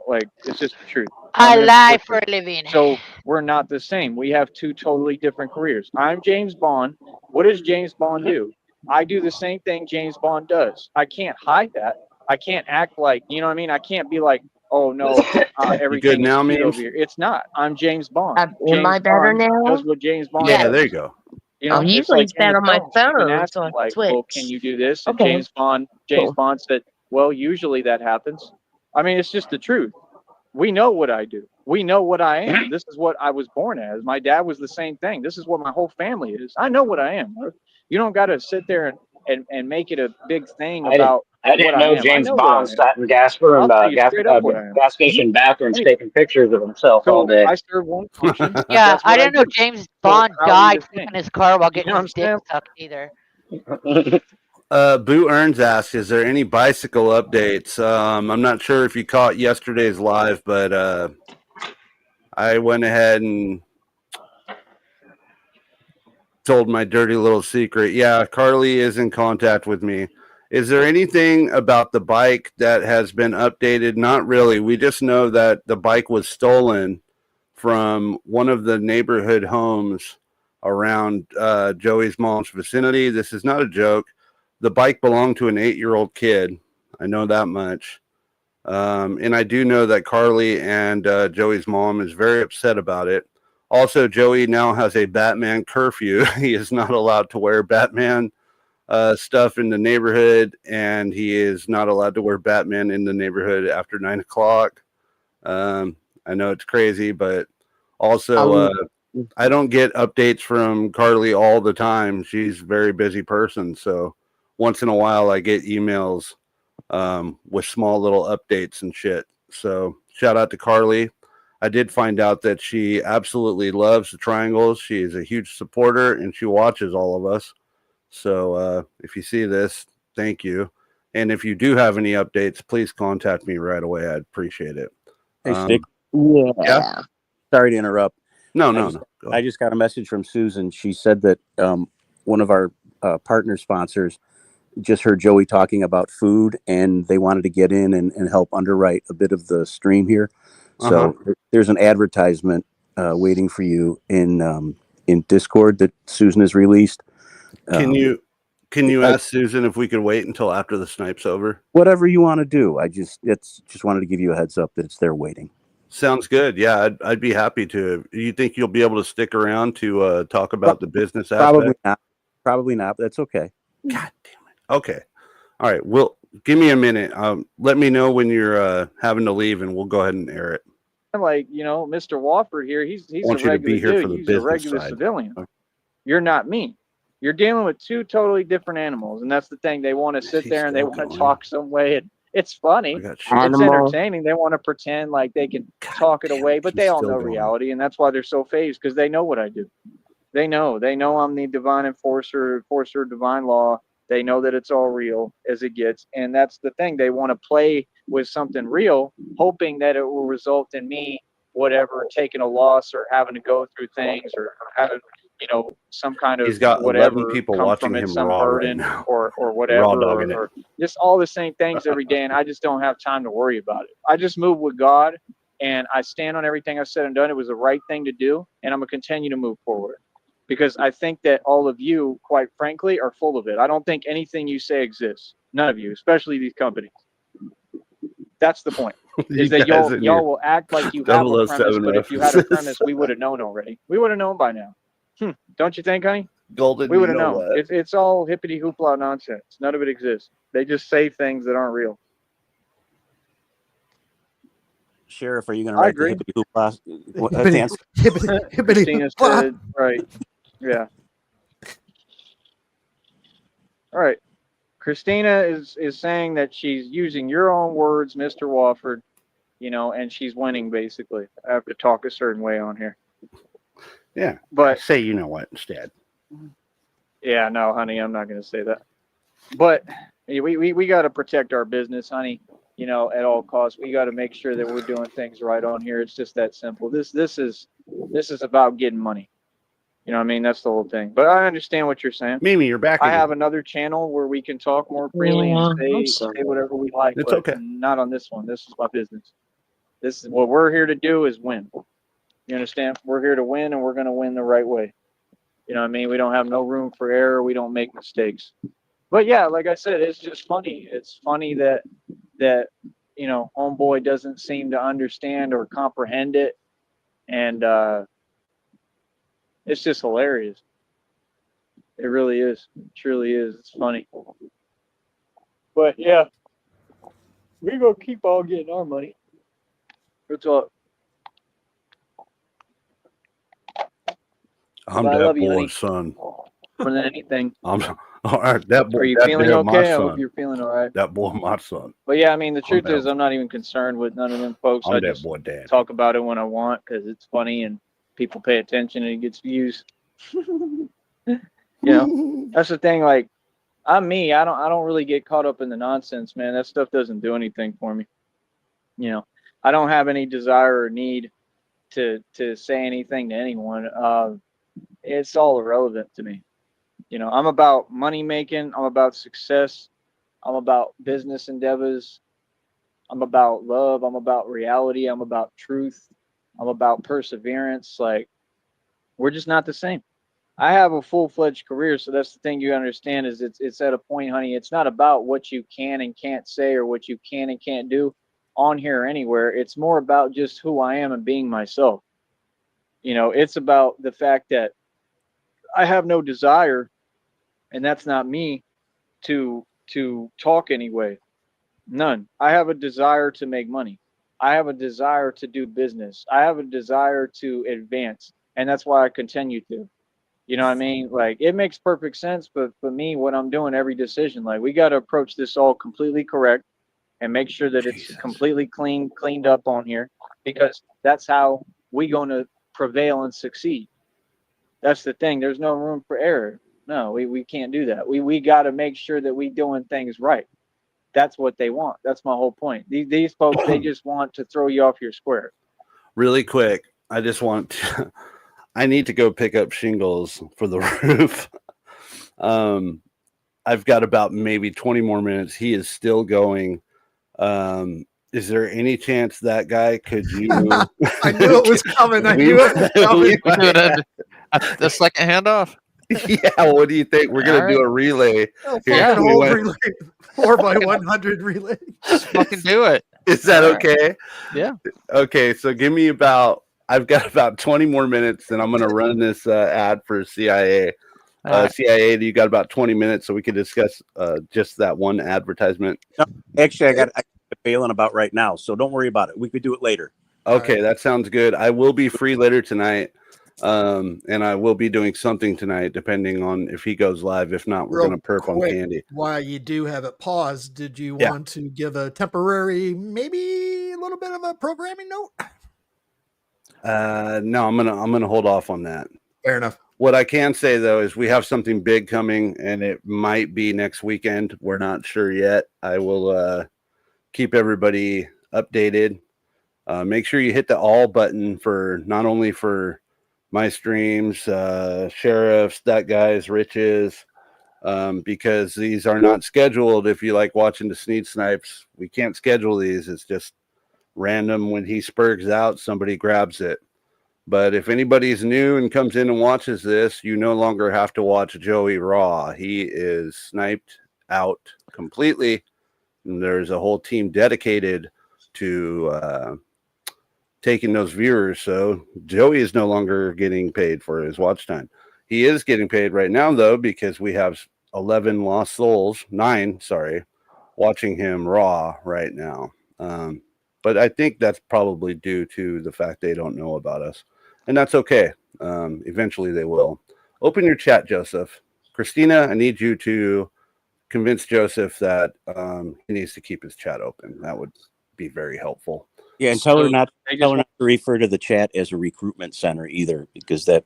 like it's just the truth. I lie for a living. So we're not the same. We have two totally different careers. I'm James Bond. What does James Bond do? I do the same thing James Bond does. I can't hide that. I can't act like, you know what I mean? I can't be like, oh no, everything is now, cute Memes? over here. It's not. I'm James Bond. Am James I better Bond now? does what James Bond Yeah, does. there you go. It's usually like it's in bad the on my films. You can phone, ask so I them, can like, well, can switch. you do this? And Okay. James Cool. Bond said, well, usually that happens. I mean, it's just the truth. We know what I do. We know what I am. This is what I was born as. My dad was the same thing. This is what my whole family is. I know what I am. You don't got to sit there and make it a big thing about I what didn't I know am. I James know what I Bond am. sat in gas room, I'll tell you straight up what I am. gas station bathrooms Anyway, taking pictures of himself all so day. I serve one function. Yeah, That's I what didn't know do. James So Bond how do died you flipping think? his car while You getting know what his I'm dick saying? sucked either. Boo Earns asks, is there any bicycle updates? I'm not sure if you caught yesterday's live, but I went ahead and told my dirty little secret. Yeah, Carly is in contact with me. Is there anything about the bike that has been updated? Not really. We just know that the bike was stolen from one of the neighborhood homes around Joey's mom's vicinity. This is not a joke. The bike belonged to an 8-year-old kid. I know that much. And I do know that Carly and Joey's mom is very upset about it. Also, Joey now has a Batman curfew. He is not allowed to wear Batman stuff in the neighborhood, and he is not allowed to wear Batman in the neighborhood after 9 o'clock. I know it's crazy, but also I don't get updates from Carly all the time. She's a very busy person, so once in a while I get emails with small little updates and shit. So shout out to Carly. I did find out that she absolutely loves the triangles. She is a huge supporter and she watches all of us. So if you see this, thank you. And if you do have any updates, please contact me right away. I'd appreciate it. Hey, Stick. Yeah. Sorry to interrupt. No. I just got a message from Susan. She said that one of our partner sponsors just heard Joey talking about food, and they wanted to get in and help underwrite a bit of the stream here. So there's an advertisement waiting for you in Discord that Susan has released. Can you ask Susan if we could wait until after the Snipe's over? Whatever you want to do. I just wanted to give you a heads up that it's there waiting. Sounds good. Yeah, I'd be happy to. You think you'll be able to stick around to talk about the business aspect? Probably not. But that's okay. God damn it. Okay. All right. Well, give me a minute. Let me know when you're having to leave, and we'll go ahead and air it. Like, Mr. Wofford here, he's a want you to regular be here dude. for the He's a business regular side. civilian. You're not me. You're dealing with two totally different animals, and that's the thing. They want to sit there and they want to talk some way, and it's funny. It's entertaining. They want to pretend like they can talk it away, but they all know reality, and that's why they're so phased, because they know what I do. They know I'm the divine enforcer of divine law. They know that it's all real as it gets, and that's the thing. They want to play with something real, hoping that it will result in me, whatever, taking a loss or having to go through things or having, some kind of He's got whatever 11 people come watching from it, him some raw right burden now. or Raw whatever, dogging or just all the same things every day, and I just don't have time to worry about it. I just move with God, and I stand on everything I've said and done. It was the right thing to do, and I'm gonna continue to move forward. Because I think that all of you, quite frankly, are full of it. I don't think anything you say exists. None of you, especially these companies. That's the point. Is that y'all will act like you have a premise, but if you had a premise, we would have known already. We would have known by now. Don't you think, honey? Golden, we would have known. It's all hippity hoopla nonsense. None of it exists. They just say things that aren't real. Sheriff, are you going to write the hippity hoopla? Hippity Christina said, right. Yeah. All right. Christina is saying that she's using your own words, Mr. Wofford, and she's winning, basically. I have to talk a certain way on here. Yeah. But say you know what instead. Yeah, no, honey, I'm not going to say that. But we got to protect our business, honey, at all costs. We got to make sure that we're doing things right on here. It's just that simple. This is about getting money. You know what I mean? That's the whole thing. But I understand what you're saying. Mimi, you're back. I have another channel where we can talk more freely and say whatever we like. It's but okay. Not on this one. This is my business. This is what we're here to do, is win. You understand? We're here to win, and we're going to win the right way. You know what I mean? We don't have no room for error. We don't make mistakes. But yeah, like I said, it's just funny. It's funny that homeboy doesn't seem to understand or comprehend it. And it's just hilarious. It really is. It truly is. It's funny. But yeah, we're going to keep all getting our money. What's up? I'm that boy's son. More than anything. All right, that boy. Are you feeling okay? I hope you're feeling all right. That boy, my son. But yeah, I mean, the truth is, I'm not even concerned with none of them folks. I just talk about it when I want, because it's funny and people pay attention and it gets views. That's the thing. Like, I'm me. I don't really get caught up in the nonsense, man. That stuff doesn't do anything for me. I don't have any desire or need to say anything to anyone. It's all irrelevant to me. I'm about money making. I'm about success. I'm about business endeavors. I'm about love. I'm about reality. I'm about truth. I'm about perseverance. Like, we're just not the same. I have a full-fledged career, so that's the thing you understand, is it's at a point, honey, it's not about what you can and can't say or what you can and can't do on here or anywhere. It's more about just who I am and being myself. It's about the fact that I have no desire, and that's not me, to talk anyway. None. I have a desire to make money. I have a desire to do business. I have a desire to advance, and that's why I continue to. You know what I mean? Like, it makes perfect sense, but for me, what I'm doing, every decision, like, we got to approach this all completely correct and make sure that it's completely cleaned up on here, because that's how we going to prevail and succeed. That's the thing. There's no room for error. No, we can't do that. We got to make sure that we doing things right. That's what they want. That's my whole point. These folks, they just want to throw you off your square. Really quick, I need to go pick up shingles for the roof. I've got about maybe 20 more minutes. He is still going. Is there any chance that guy could you? I knew it was coming. I knew it was coming. We do it the second handoff. Yeah, what do you think? We're gonna do a relay. Oh, Here, fucking we whole went- relay, 4x100 relay. Just fucking do it. Is that All right. okay? Yeah. Okay, so give me I've got about 20 more minutes, and I'm gonna run this ad for CIA. All right. CIA, you got about 20 minutes, so we can discuss just that one advertisement. Actually, I got a feeling about right now, so don't worry about it. We could do it later. Okay, that sounds good. I will be free later tonight, and I will be doing something tonight, depending on if he goes live. If not, we're Real gonna perp on quick, candy. While you do have it paused, did you Yeah. want to give a temporary, maybe a little bit of a programming note? No, I'm gonna hold off on that. Fair enough. What I can say though is we have something big coming, and it might be next weekend. We're not sure yet. I will keep everybody updated. Make sure you hit the all button for not only for my streams, Sheriff's, that guy's, Rich's, because these are not scheduled. If you like watching the Snipes, we can't schedule these. It's just random. When he spurgs out, somebody grabs it. But if anybody's new and comes in and watches this, you no longer have to watch Joey Raw. He is sniped out completely. And there's a whole team dedicated to taking those viewers. So Joey is no longer getting paid for his watch time. He is getting paid right now, though, because we have 11 lost souls, 9, sorry, watching him Raw right now. But I think that's probably due to the fact they don't know about us. And that's okay. Eventually they will. Open your chat, Joseph. Christina, I need you to convince Joseph that he needs to keep his chat open. That would be very helpful. Yeah, and tell her not to refer to the chat as a recruitment center either, because that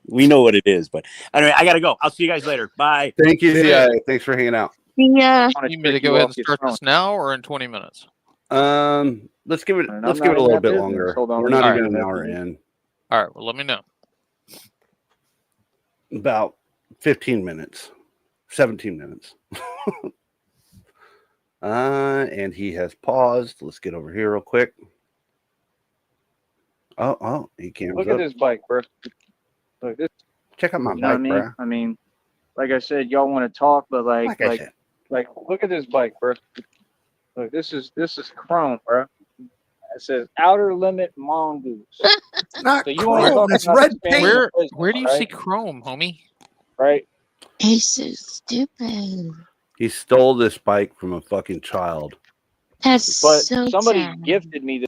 we know what it is. But anyway, I gotta go. I'll see you guys later. Bye. Thank you, CIA. Thanks for hanging out. Yeah. You mean to go ahead and start this now or in 20 minutes? Let's give it a little bit longer. We're not even an hour in. All right. Well, let me know. About 15 minutes, 17 minutes. And he has paused. Let's get over here real quick. Oh, he can't. Look at this bike, bro. Look, this. Check out my You know what bike, I mean? bro. I mean, like I said, y'all want to talk, but like, look at this bike, bro. Look, this is chrome, bro. It says Outer Limit Mongoose. It's not So you wanna chrome. talk It's about red expanding paint. the business, Where do you right? see Chrome, homie? Right? He's so stupid. He stole this bike from a fucking child. That's But so somebody sad. gifted me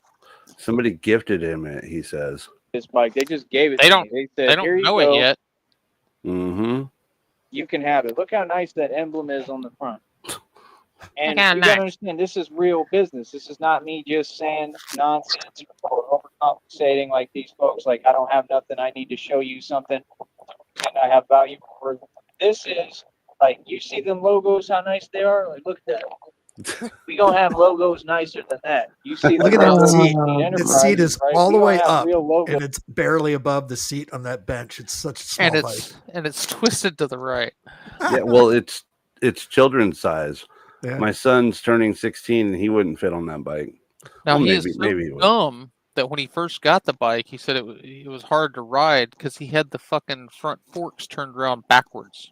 Somebody gifted him it, he says. this bike. They just gave it They to don't- me. They said, They "Here don't you know go. it yet. Mm-hmm. You can have it." Look how nice that emblem is on the front. And Look how you nice. gotta understand, this is real business. This is not me just saying nonsense or overcompensating like these folks. Like, I don't have nothing. I need to show you something, and I have value for. This is like, you see them logos, how nice they are. Like, look at that. We gonna have logos nicer than that. You see, Look the at that logos seat. of the The Enterprise, seat is right? all We the gonna way have up, real logos. and it's barely above the seat on that bench. It's such a small And bike. it's twisted to the right. Yeah, well, it's children's size. Yeah. My son's turning 16, and he wouldn't fit on that bike. Now Well, he maybe- is so maybe it would. dumb that when he first got the bike, he said it was hard to ride because he had the fucking front forks turned around backwards.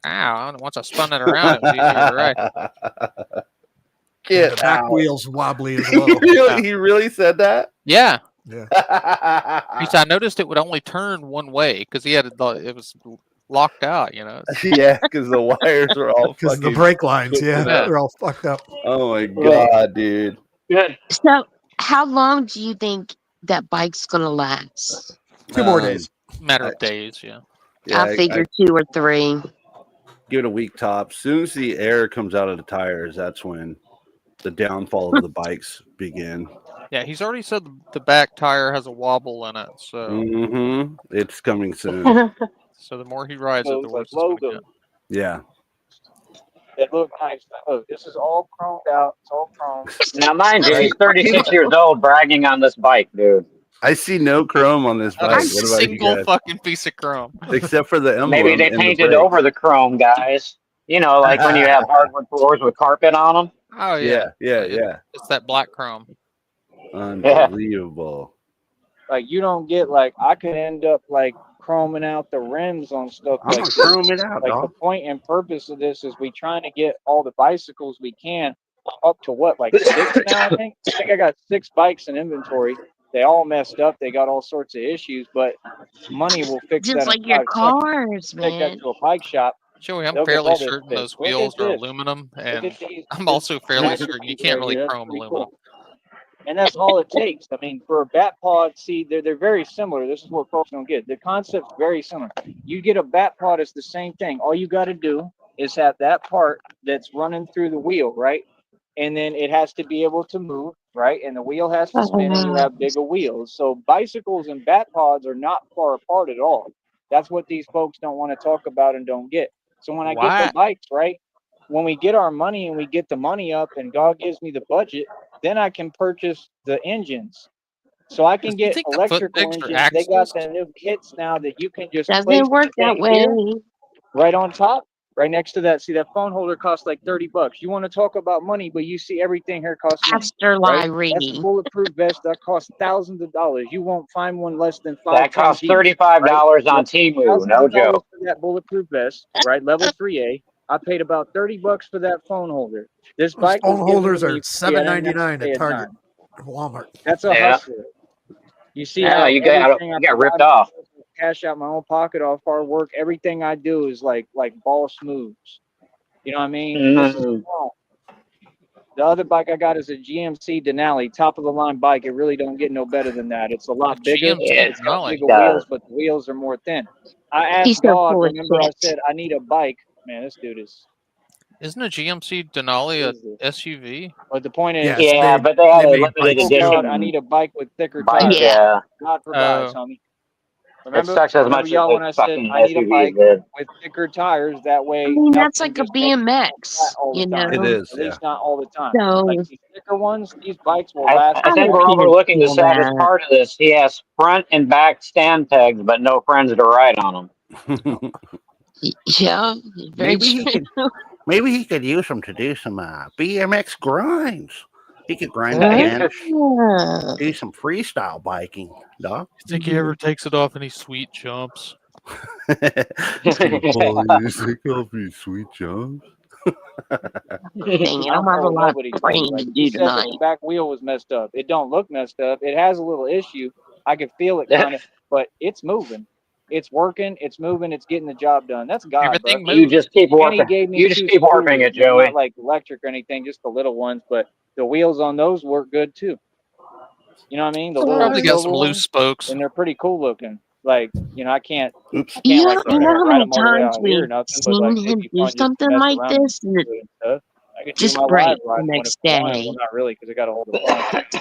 Ow! Once I spun it around, it was easier to ride. Get the back out. wheel's wobbly as He well. really said that? Yeah. Yeah. Because I noticed it would only turn one way because it was locked out. Yeah, because the wires are all Because the fucking. brake lines, yeah, Yeah. they're all fucked up. Oh my god, dude. Good. So, how long do you think that bike's gonna last? 2 more days. Matter of days. Yeah. Yeah, I figure 2 or 3. Give it a week top. As soon as the air comes out of the tires, that's when the downfall of the bikes begin. Yeah, he's already said the back tire has a wobble in it, so It's coming soon. so the more he rides it, the worse it's logo. going to get. Yeah. It look nice. Look, this is all chromed out. It's all chrome. Now, mind you, he's 36 years old bragging on this bike, dude. I see no chrome on this Not bike. a What about you single guys? fucking piece of chrome. Except for the emblem. Maybe they and painted the over the chrome, guys. You know, like when you have hardwood floors with carpet on them. Oh yeah, yeah. It's that black chrome. Unbelievable. Like you don't get like I could end up like chroming out the rims on stuff I'm like gonna this. chrome it out, Like dog. the point and purpose of this is we trying to get all the bicycles we can up to what, like 6 now, I think I got 6 bikes in inventory. They all messed up. They got all sorts of issues, but money will fix Just that like in your 5 cars, seconds. Take that man. to a bike shop. Joey, I'm They'll get fairly all this certain fixed. those Look at wheels are this. aluminum, Look and at these. I'm also fairly Master certain you Keys can't right really here. That's chrome pretty aluminum. cool. And that's all it takes. I mean, for a bat pod, see, they're very similar. This is what folks don't get. The concept's very similar. You get a bat pod, it's the same thing. All you got to do is have that part that's running through the wheel, right? And then it has to be able to move, right? And the wheel has to spin, and you have bigger wheels. So bicycles and bat pods are not far apart at all. That's what these folks don't want to talk about and don't get. So when I get the bikes, right? When we get our money and we get the money up and God gives me the budget, then I can purchase the engines. So I can get electrical engines. They got the new kits now that you can just place Doesn't work the that thing way. here, right on top, right next to that. See, that phone holder costs like $30. You want to talk about money, but you see everything here costs money. After Right? lie That's a bulletproof vest that costs thousands of dollars. You won't find one less than That costs $35 right? on Temu, Thousands no of dollars joke. for that bulletproof vest, right? Level 3A. I paid about $30 for that phone holder. This Those bike phone was given holders to are me free. I didn't have to $7.99 pay at a Target dime. or Walmart. That's a hustler. You see Yeah, how you everything I got ripped provide off. cash out my own pocket off hard work. Everything I do is like boss moves. You know what I mean? This is fun. The other bike I got is a GMC Denali, top of the line bike. It really don't get no better than that. It's a lot bigger. It's got bigger wheels, but the wheels are more thin. I asked God, remember I said I need a bike. Man, this dude is. Isn't a GMC Denali a SUV? But the point is, yeah, but they had a limited edition. God, I need a bike with thicker bike, tires. yeah. God provides, homie. It sucks as much as y'all when I said fucking I need a SUVs bike did. with thicker tires? That way, I mean, that's like a BMX, you know. It is, at least not all the time. So Like these thicker ones, these bikes will last. I think we're overlooking the saddest part of this. He has front and back stand pegs, but no friends to ride on them. Yeah, very Maybe he could use them to do some BMX grinds. He could grind a bench, do some freestyle biking, dog. You think he ever takes it off any sweet jumps? Sweet jumps. Dang it, I'm on a lot of praying to do tonight. The back wheel was messed up. It don't look messed up. It has a little issue. I can feel it kind of, but it's moving. It's working. It's moving. It's getting the job done. That's God. Everything bro. You just keep warping. And he gave me You just two keep warping it, scooters, Joey. not like electric or anything, just the little ones. But the wheels on those work good too. You know what I mean? The little Probably got some silver loose ones, spokes. and they're pretty cool looking. Like, you know, I can't You like know how ride many them all the way times out here or we've nothing. But like, seen it'd him be do fun just to something mess like around this and and stuff. I could do just my break live the ride one next if I wanted. day? Well, not really, because I got to hold the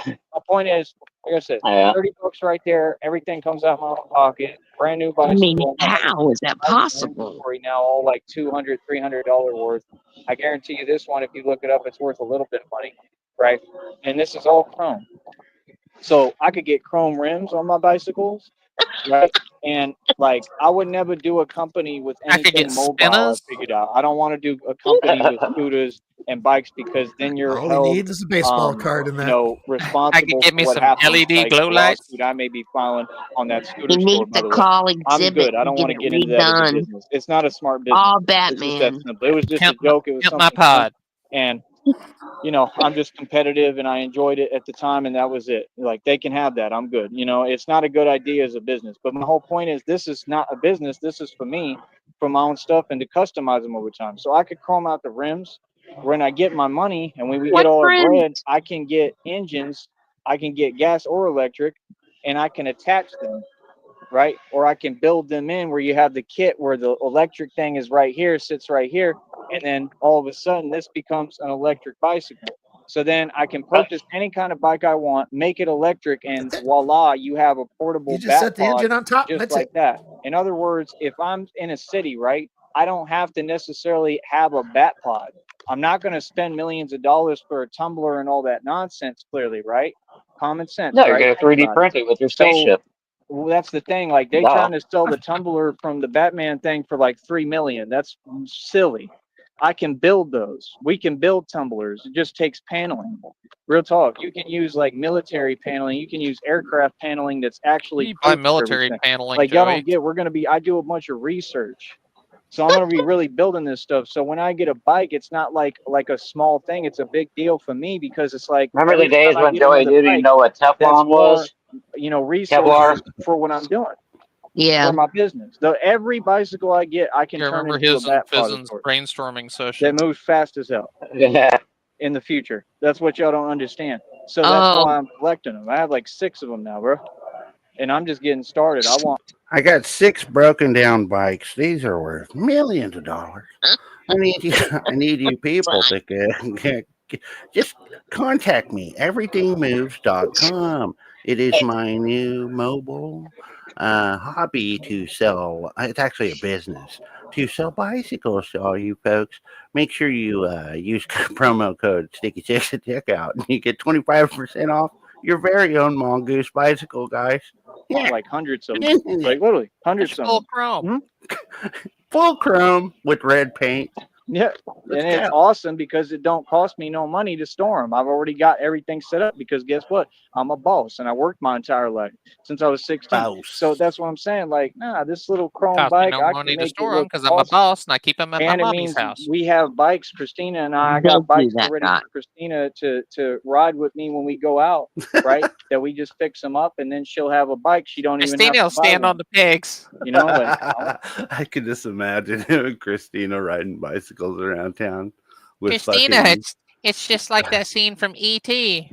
phone. My point is, like I said, Yeah. $30 right there. Everything comes out of my own pocket. Brand new I mean, bicycle. how is that possible? Inventory now, all like $200, $300 worth. I guarantee you, this one, if you look it up, it's worth a little bit of money, right? And this is all chrome. So I could get chrome rims on my bicycles, right? And like, I would never do a company with anything mobile. I figured out. I don't want to do a company with scooters and bikes because then you're All held, he needs is a baseball card in that. you know, responsible get me for what some happens. LED like glow the lights. lawsuit I may be filing on that scooter He store. needs By to the way, call I'm exhibit good. I and don't get want to it get into that as a redone. business. It's not a smart business. All It's just that Batman. simple. It was just Pimp a joke. It was my something pod. fun. And you know, I'm just competitive and I enjoyed it at the time and that was it. Like they can have that. I'm good. You know, it's not a good idea as a business. But my whole point is this is not a business. This is for me, for my own stuff and to customize them over time. So I could chrome out the rims. When I get my money and when we get all our bread, I can get engines, I can get gas or electric, and I can attach them. right? Or I can build them in where you have the kit where the electric thing is right here, sits right here, and then all of a sudden this becomes an electric bicycle. So then I can purchase any kind of bike I want, make it electric, and That's it. voila, you have a You portable just bat set the pod engine on top. just That's like it. that. In other words, if I'm in a city, right, I don't have to necessarily have a bat pod. I'm not going to spend millions of dollars for a tumbler and all that nonsense, clearly, right? Common sense, No, you're right? gonna Think 3D about it. print it with your So spaceship. well, that's the thing. Like they Duh. trying to sell the tumbler from the Batman thing for like 3 million. That's silly. I can build those. We can build tumblers. It just takes paneling. Real talk. You can use like military paneling. You can use aircraft paneling that's actually You buy proof of military everything. paneling, Like y'all Joey. don't get. We're gonna be. I do a bunch of research. So I'm gonna be really building this stuff. So when I get a bike, it's not like a small thing. It's a big deal for me because it's like Remember every the days time I when get Joey another didn't even bike, know what that's Teflon more, was? resources Kevlar? for what I'm doing Yeah. for my business. Though every bicycle I get, I can You turn remember into a his and bat pod of Fizz's sorts brainstorming that session? moves fast as hell Yeah. in the future. That's what y'all don't understand. So that's Oh, why I'm collecting them. I have like 6 of them now, bro. And I'm just getting started. I want I got 6 broken down bikes. These are worth millions of dollars. I need you. I need you people to just contact me. Everythingmoves.com. It is my new mobile hobby to sell. It's actually a business to sell bicycles to all you folks. Make sure you use promo code Sticky6 at checkout, and you get 25% off your very own Mongoose bicycle, guys. Yeah, like hundreds of them. Like literally It's hundreds of full them. chrome. full chrome with red paint. Yeah, Let's and it's go. awesome because it don't cost me no money to store them. I've already got everything set up because guess what? I'm a boss and I worked my entire life since I was 16. So Boss. that's what I'm saying. Like, nah, this little chrome Cost me bike, no I money can to make it store them look because I'm a awesome. boss and I keep them at my And it mommy's means house. we have bikes. Christina and I got don't do bikes that, already guy. for Christina to ride with me when we go out, right? That we just fix them up and then she'll have a bike. She don't even have Christina will to buy stand one. on the pigs. You know, like I could just imagine Christina riding bicycles around town with Christina, fucking it's just like that scene from E.T.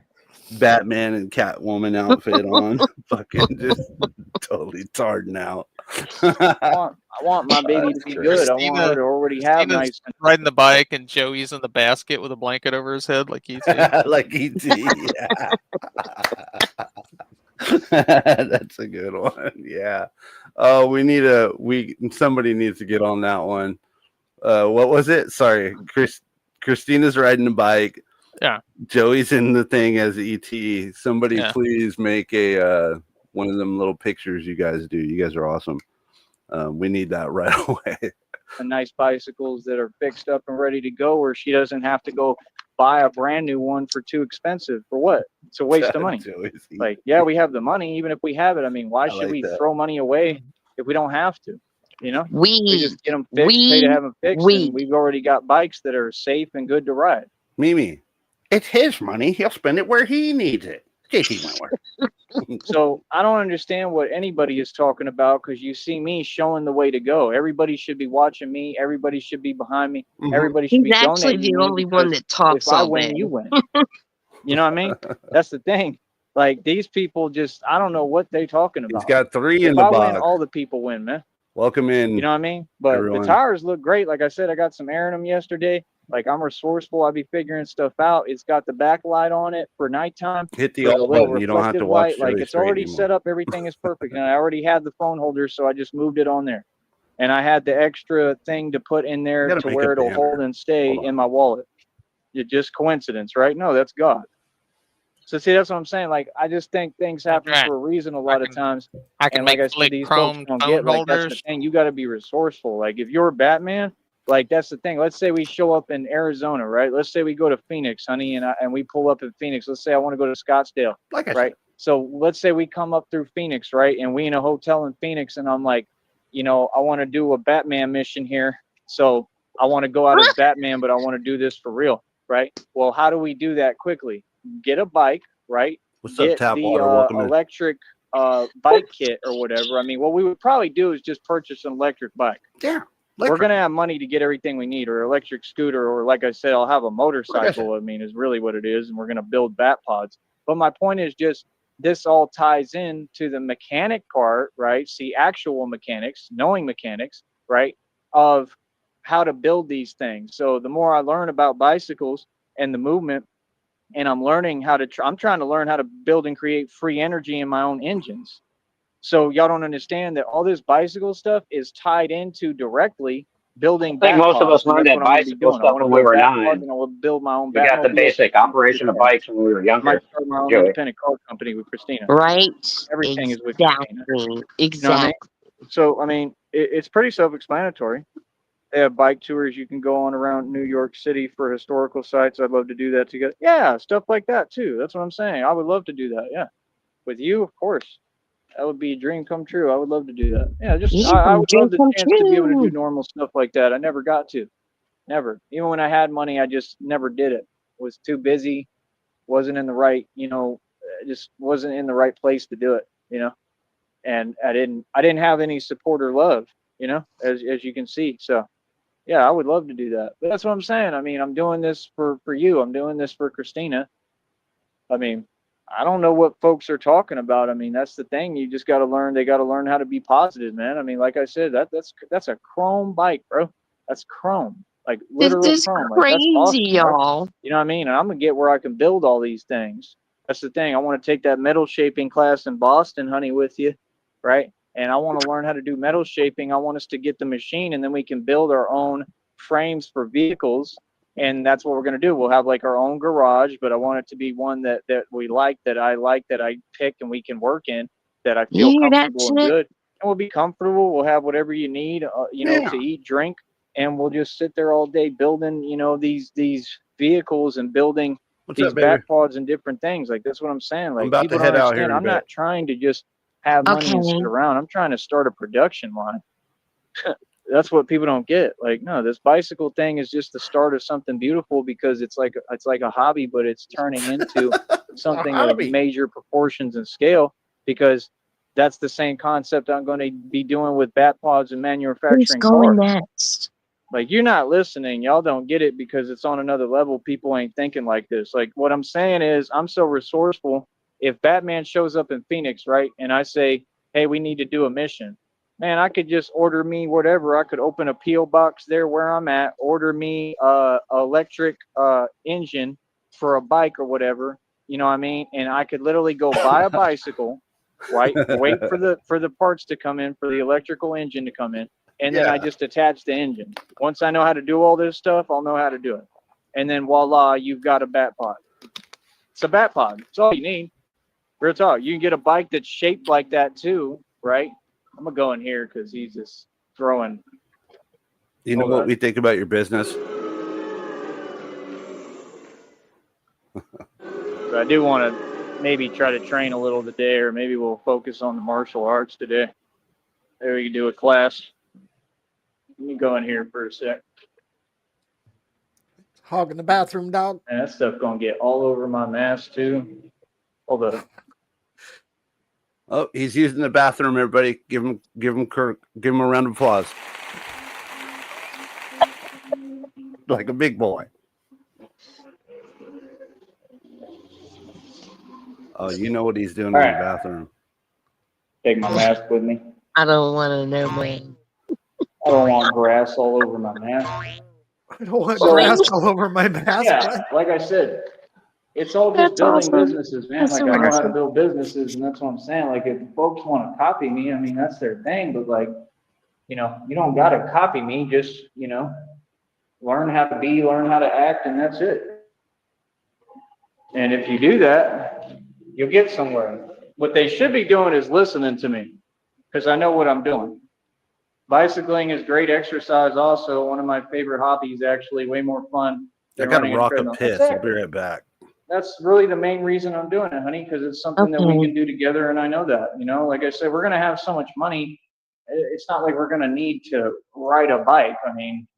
Batman and Catwoman outfit on, fucking just totally tarding out. I want my baby to be good. I want her to already have Christina's nice. riding the bike and Joey's in the basket with a blanket over his head like E.T. Like ET, yeah. That's a good one. Yeah. Oh, somebody needs to get on that one. What was it? Sorry, Christina's riding a bike. Yeah. Joey's in the thing as ET. Somebody Yeah. please make a one of them little pictures you guys do. You guys are awesome. We need that right away. Nice bicycles that are fixed up and ready to go, where she doesn't have to go buy a brand new one for too expensive. For what? It's a waste of money. Joey's ET. Like, yeah, we have the money, even if we have it. I mean, why I should like we that. throw money away if we don't have to? You know, we We just get them fixed, pay to have them fixed, and we've already got bikes that are safe and good to ride. Mimi, it's his money. He'll spend it where he needs it. JT Wentworth. So I don't understand what anybody is talking about because you see me showing the way to go. Everybody should be watching me. Everybody should be behind me. Mhm. Everybody should he's be actually donating the me only one because that talks if I all win, day. you win. You know what I mean? That's the thing. Like these people just, I don't know what they talking He's about. got 3 in If the I win, box. all the people win, man. Welcome in. You know what I mean? But everyone. the tires look great. Like I said, I got some air in them yesterday. Like I'm resourceful. I be figuring stuff out. It's got the backlight on it for nighttime. Hit the For the alt little button. You don't have to reflective watch light. Like Joey it's straight already anymore. set up. Everything is perfect. And I already had the phone holder, so I just moved it on there. And I had the extra thing to put in there gotta to make where a it'll banner. hold and stay Hold on. in my wallet. It's just coincidence, right? No, that's God. So see, that's what I'm saying. Like I just think things happen right. for a reason a lot of times. I can And like make I fully said, these folks chromed don't phone get like that's the holders. thing. You got to be resourceful. Like if you're Batman, like that's the thing. Let's say we show up in Arizona, right? Let's say we go to Phoenix, honey, and we pull up in Phoenix. Let's say I want to go to Scottsdale, Like I right? said. So let's say we come up through Phoenix, right? And we in a hotel in Phoenix, and I'm like, you know, I want to do a Batman mission here. So I want to go out as Batman, but I want to do this for real, right? Well, how do we do that quickly? Get a bike, right? What's up, Get Tap the Water? Welcome in. electric bike kit or whatever. I mean, what we would probably do is just purchase an electric bike. Yeah. We're going to have money to get everything we need, or electric scooter, or like I said, I'll have a motorcycle. I mean, is really what it is. And we're going to build bat pods. But my point is just this all ties in to the mechanic part, right? See, actual mechanics, knowing mechanics, right? Of how to build these things. So the more I learn about bicycles and the movement, and I'm learning how to, I'm trying to learn how to build and create free energy in my own engines. So y'all don't understand that all this bicycle stuff is tied into directly building I think bat most of pods, us and learned that's that what I'm going to be bicycle doing. I stuff want to when we build were bat pods, 9. and I will build my own We got the Batmobile. basic operation of bikes when we were I might younger, start my own Joey. independent car company with Christina. Right? Everything is with Christina. Exactly. You know what I mean? Exactly. So I mean, it's pretty self-explanatory. They have bike tours you can go on around New York City for historical sites. I'd love to do that together. Yeah, stuff like that too. That's what I'm saying. I would love to do that. Yeah, with you, of course. That would be a dream come true. I would love to do that. Yeah, just Yeah, I would dream love the come chance to be able to do true. normal stuff like that. I never got to. Never. Even when I had money, I just never did it. Was too busy. Wasn't in the right, just wasn't in the right place to do it. And I didn't have any support or love, as you can see. So yeah, I would love to do that. But that's what I'm saying. I mean, I'm doing this for you. I'm doing this for Christina. I mean, I don't know what folks are talking about. I mean, that's the thing. You just got to learn. They got to learn how to be positive, man. I mean, like I said, that's a chrome bike, bro. That's chrome, like This literal is chrome. Like that's crazy, awesome, bro. y'all. You know what I mean? And I'm gonna get where I can build all these things. That's the thing. I want to take that metal shaping class in Boston, honey, with you, right? And I want to learn how to do metal shaping. I want us to get the machine, and then we can build our own frames for vehicles, and that's what we're going to do. We'll have like our own garage, but I want it to be one that we like, that I pick, and we can work in, that I You feel hear that comfortable and shit? good. And we'll be comfortable. We'll have whatever you need, Yeah. to eat, drink, and we'll just sit there all day building, these vehicles and building What's these up, baby? bat pods and different things. Like that's what I'm saying. Like about people to don't head out here understand. in a I'm not bit. trying to just have money and sit Okay. around. I'm trying to start a production line. That's what people don't get. Like, no, this bicycle thing is just the start of something beautiful, because it's like a hobby, but it's turning into something of hobby. major proportions and scale, because that's the same concept I'm going to be doing with bat pods and Who's manufacturing going cars. next? Like, you're not listening. Y'all don't get it because it's on another level. People ain't thinking like this. Like, what I'm saying is, I'm so resourceful. If Batman shows up in Phoenix, right, and I say, hey, we need to do a mission, man, I could just order me whatever. I could open a P.O. box there where I'm at, order me electric engine for a bike or whatever. You know what I mean? And I could literally go buy a bicycle, right? Wait for the parts to come in, for the electrical engine to come in, and then I just attach the engine. Once I know how to do all this stuff, I'll know how to do it. And then voila, you've got a bat pod. It's a bat pod. That's all you need. Real talk. You can get a bike that's shaped like that too, right? I'm gonna go in here because he's just throwing. You know Hold what on. we think about your business? So I do want to maybe try to train a little today, or maybe we'll focus on the martial arts today. Maybe we can do a class. Let me go in here for a sec. Hog in the bathroom, dog. And that stuff gonna get all over my mask too. Hold up. Oh, he's using the bathroom. Everybody, give him a round of applause. Like a big boy. Oh, you know what he's doing All in right. the bathroom. Take my mask with me. I don't want to know when. I don't want grass all over my mask. I don't want So- grass all over my mask. Yeah, like I said, it's all just That's building awesome. businesses, man. That's Like, so I know how to awesome. build businesses, and that's what I'm saying. Like, if folks want to copy me, I mean, that's their thing. But like, you don't gotta copy me. Just learn how to be, learn how to act, and that's it. And if you do that, you'll get somewhere. What they should be doing is listening to me, because I know what I'm doing. Bicycling is great exercise. Also, one of my favorite hobbies. Actually, way more fun I than got to running a rock a treadmill. piss. I'll be right back. That's really the main reason I'm doing it, honey, because it's something that we Okay. can do together, and I know that. Like I said, we're gonna have so much money. It's not like we're gonna need to ride a bike. I mean,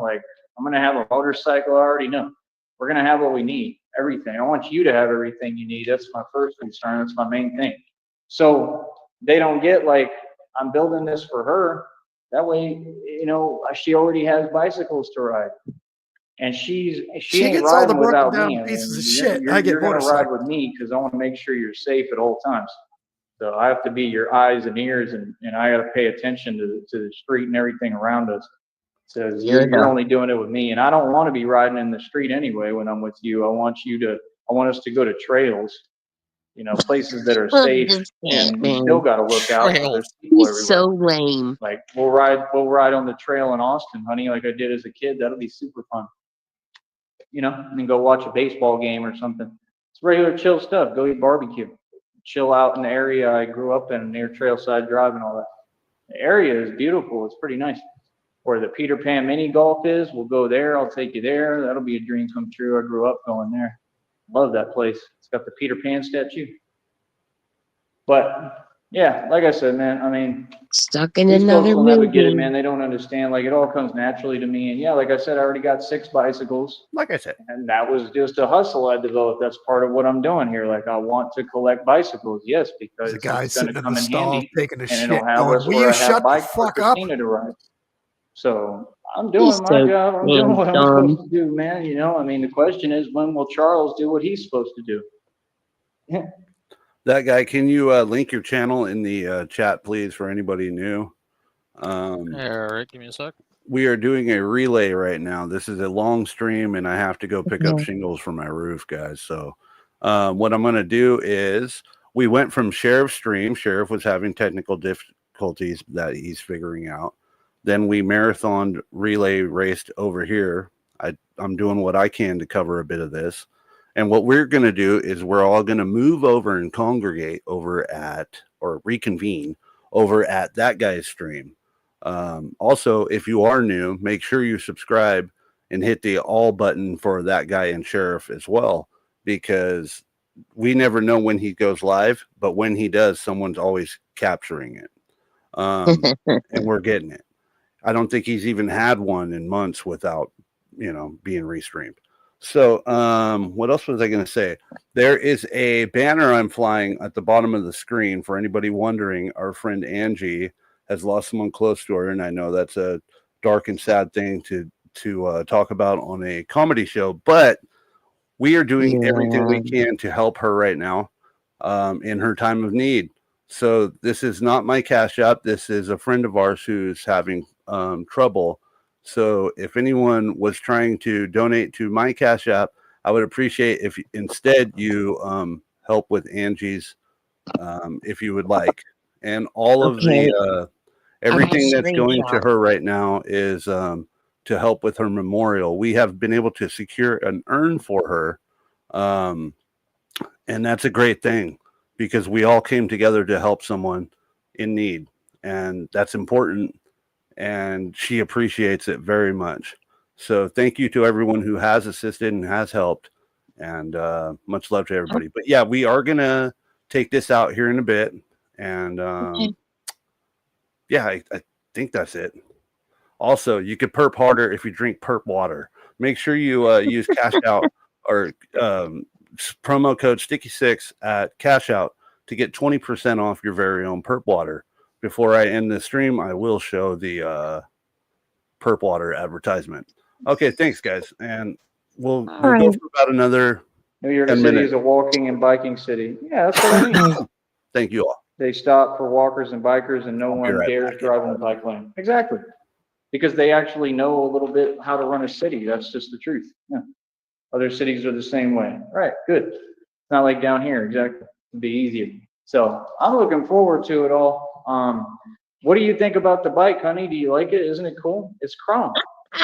like, I'm gonna have a motorcycle. I already know. We're gonna have what we need, everything. I want you to have everything you need. That's my first concern. That's my main thing. So they don't get like, I'm building this for her. That way, she already has bicycles to ride. and she She ain't gets all the riding broken without me. down I pieces mean, of shit. I get you're gonna ride motorcycle. with me because I want to make sure you're safe at all times. So I have to be your eyes and ears, and I got to pay attention to the street and everything around us. So you're only doing it with me, and I don't want to be riding in the street anyway when I'm with you. I want us to go to trails, places that are safe, and you still got to look out because there's people He's everywhere. so lame. Like we'll ride on the trail in Austin, honey, like I did as a kid. That'll be super fun. And then go watch a baseball game or something. It's regular chill stuff. Go eat barbecue. Chill out in the area I grew up in near Trailside Drive and all that. The area is beautiful. It's pretty nice. Where the Peter Pan mini golf is, we'll go there. I'll take you there. That'll be a dream come true. I grew up going there. Love that place. It's got the Peter Pan statue. But yeah, like I said, man, I mean, Stuck in these folks another will never get it, movie. man. They don't understand. Like it all comes naturally to me. And yeah, like I said, I already got 6 bicycles. Like I said, And that was just a hustle I developed. That's part of what I'm doing here. Like I want to collect bicycles, yes, because There's a guy it's going sitting to in come the in stall handy, taking a and shit, it'll have going, us "Will where you I have shut the bikes for fuck up?" Christina to ride. So I'm He's doing my so job. I'm damn doing what I'm dumb. supposed to do, man. I mean, the question is, when will Charles do what he's supposed to do? that guy, can you link your channel in the chat, please, for anybody new? All right, give me a sec. We are doing a relay right now. This is a long stream, and I have to go pick up Okay. shingles for my roof, guys. So what I'm going to do is we went from Sheriff's stream. Sheriff was having technical difficulties that he's figuring out. Then we marathoned relay raced over here. I'm doing what I can to cover a bit of this. And what we're going to do is we're all going to move over and congregate over at, or reconvene over at that guy's stream. Also, if you are new, make sure you subscribe and hit the all button for that guy and Sheriff as well, because we never know when he goes live, but when he does, someone's always capturing it. And we're getting it. I don't think he's even had one in months without, being restreamed. So, what else was I going to say? There is a banner I'm flying at the bottom of the screen for anybody wondering. Our friend Angie has lost someone close to her, and I know that's a dark and sad thing to talk about on a comedy show, but we are doing everything we can to help her right now in her time of need. So this is not my Cash App. This is a friend of ours who's having trouble. So if anyone was trying to donate to my Cash App, I would appreciate if instead you help with Angie's, if you would like. And all of the everything that's going to her right now is to help with her memorial. We have been able to secure an urn for her, and that's a great thing because we all came together to help someone in need, and that's important. And she appreciates it very much. So thank you to everyone who has assisted and has helped, and much love to everybody. But yeah, we are gonna take this out here in a bit, and yeah, I think that's it. Also, you could perp harder if you drink perp water. Make sure you use Cash Out or promo code Sticky6 at Cash Out to get 20% off your very own perp water. Before I end the stream, I will show the perp water advertisement. Okay, thanks, guys, and we'll go for about another. New York 10 City minutes. is a walking and biking city. Yeah, that's what I mean. Thank you all. They stop for walkers and bikers, and no one right dares back. drive in the bike lane. Exactly. Because they actually know a little bit how to run a city. That's just the truth. Yeah. Other cities are the same way. Right, good. It's not like down here, exactly. It'd be easier. So I'm looking forward to it all. What do you think about the bike, honey? Do you like it? Isn't it cool? It's chrome.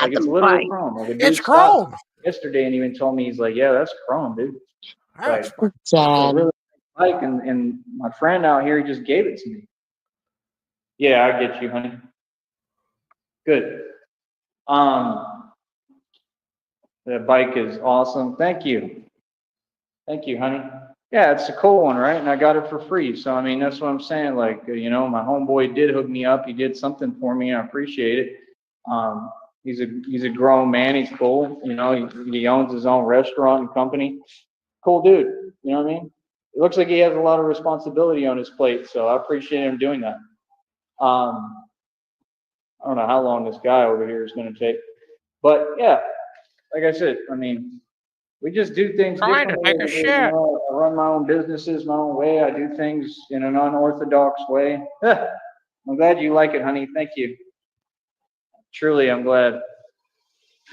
Like it's literally chrome. Like a dude It's chrome. yesterday and even told me, he's like, yeah, that's chrome, dude. That's Like, it's a really nice bike, and my friend out here, he just gave it to me. Yeah, I get you, honey. Good. The bike is awesome. Thank you. Thank you, honey. Yeah, it's a cool one, right? And I got it for free. So, I mean, that's what I'm saying. Like, my homeboy did hook me up. He did something for me. I appreciate it. He's a grown man. He's cool. He owns his own restaurant and company. Cool dude. You know what I mean? It looks like he has a lot of responsibility on his plate. So I appreciate him doing that. I don't know how long this guy over here is going to take. But yeah, like I said, I mean, we just do things Trying to differently. take a shit. I run my own businesses my own way. I do things in an unorthodox way. I'm glad you like it, honey. Thank you. Truly, I'm glad.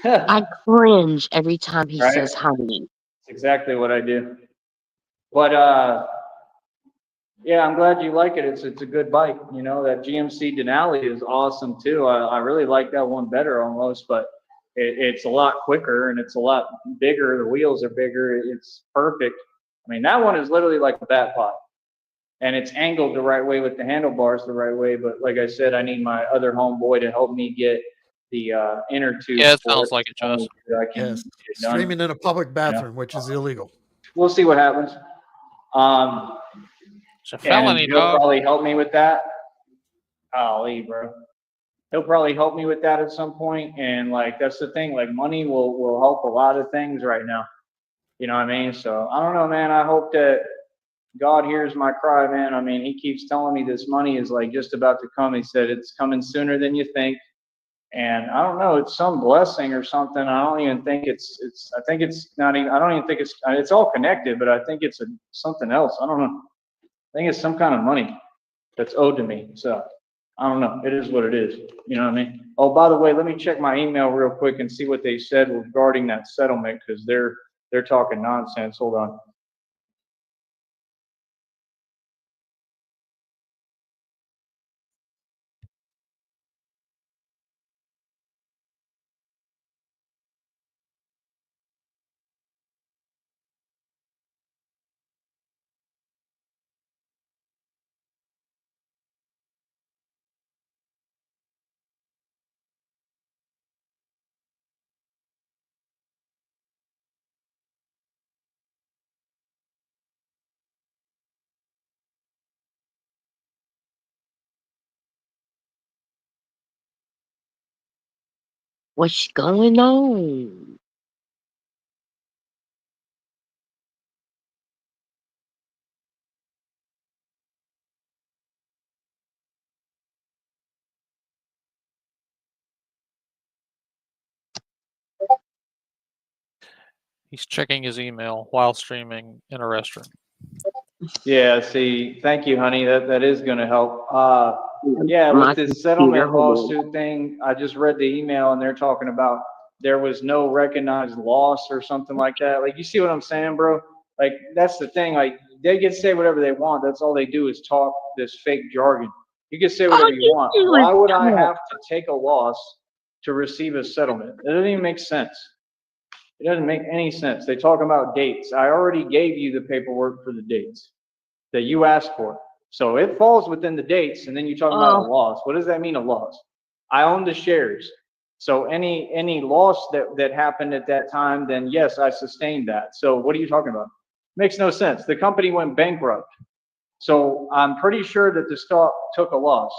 I cringe every time he Right? says honey. That's exactly what I do. But yeah, I'm glad you like it. It's a good bike. You know, that GMC Denali is awesome too. I really like that one better almost, but it's a lot quicker and it's a lot bigger. The wheels are bigger. It's perfect. I mean, that one is literally like a bat pot, and it's angled the right way with the handlebars the right way. But like I said, I need my other homeboy to help me get the inner tube. Yeah, it sounds like it, Josh. I can Yes. get it done. Streaming in a public bathroom, which is illegal. We'll see what happens. It's a And felony, he'll dog. probably help me with that. Golly, bro. He'll probably help me with that at some point. And like, that's the thing, like money will help a lot of things right now. You know what I mean? So I don't know, man. I hope that God hears my cry, man. I mean, he keeps telling me this money is like just about to come. He said it's coming sooner than you think. And I don't know, it's some blessing or something. I don't even think it's I think it's not even, I don't even think it's all connected, but I think it's something else. I don't know. I think it's some kind of money that's owed to me. So I don't know. It is what it is. You know what I mean? Oh, by the way, let me check my email real quick and see what they said regarding that settlement, because they're talking nonsense. Hold on. What's going on? He's checking his email while streaming in a restaurant. Yeah, see, thank you, honey. That is going to help. Yeah, My with this computer, settlement hold on. lawsuit thing, I just read the email and they're talking about there was no recognized loss or something like that. Like, you see what I'm saying, bro? Like, that's the thing. Like, they can say whatever they want. That's all they do is talk this fake jargon. You can say All whatever you you want. do Why is would I talk. have to take a loss to receive a settlement? It doesn't even make sense. It doesn't make any sense. They talk about dates. I already gave you the paperwork for the dates that you asked for. So it falls within the dates, and then you talk about a loss. What does that mean, a loss? I own the shares. So any loss that happened at that time, then yes, I sustained that. So what are you talking about? Makes no sense. The company went bankrupt. So I'm pretty sure that the stock took a loss.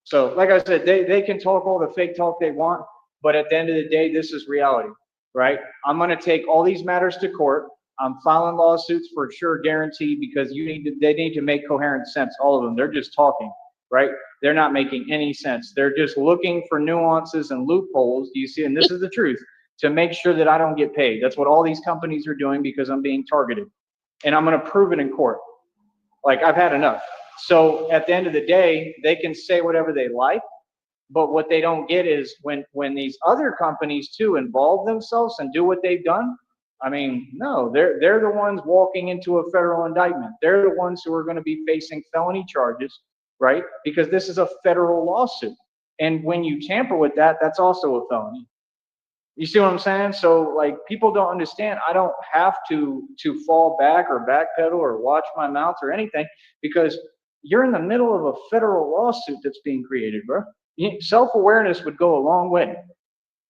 So like I said, they can talk all the fake talk they want, but at the end of the day, this is reality, right? I'm going to take all these matters to court. I'm filing lawsuits for sure, guaranteed, because they need to make coherent sense. All of them. They're just talking, right? They're not making any sense. They're just looking for nuances and loopholes. Do you see? And this is the truth, to make sure that I don't get paid. That's what all these companies are doing, because I'm being targeted, and I'm going to prove it in court. Like, I've had enough. So at the end of the day, they can say whatever they like, but what they don't get is when these other companies too involve themselves and do what they've done. I mean, no, they're the ones walking into a federal indictment. They're the ones who are going to be facing felony charges, right? Because this is a federal lawsuit. And when you tamper with that, that's also a felony. You see what I'm saying? So like, people don't understand. I don't have to fall back or backpedal or watch my mouth or anything, because you're in the middle of a federal lawsuit that's being created, bro. Self-awareness would go a long way.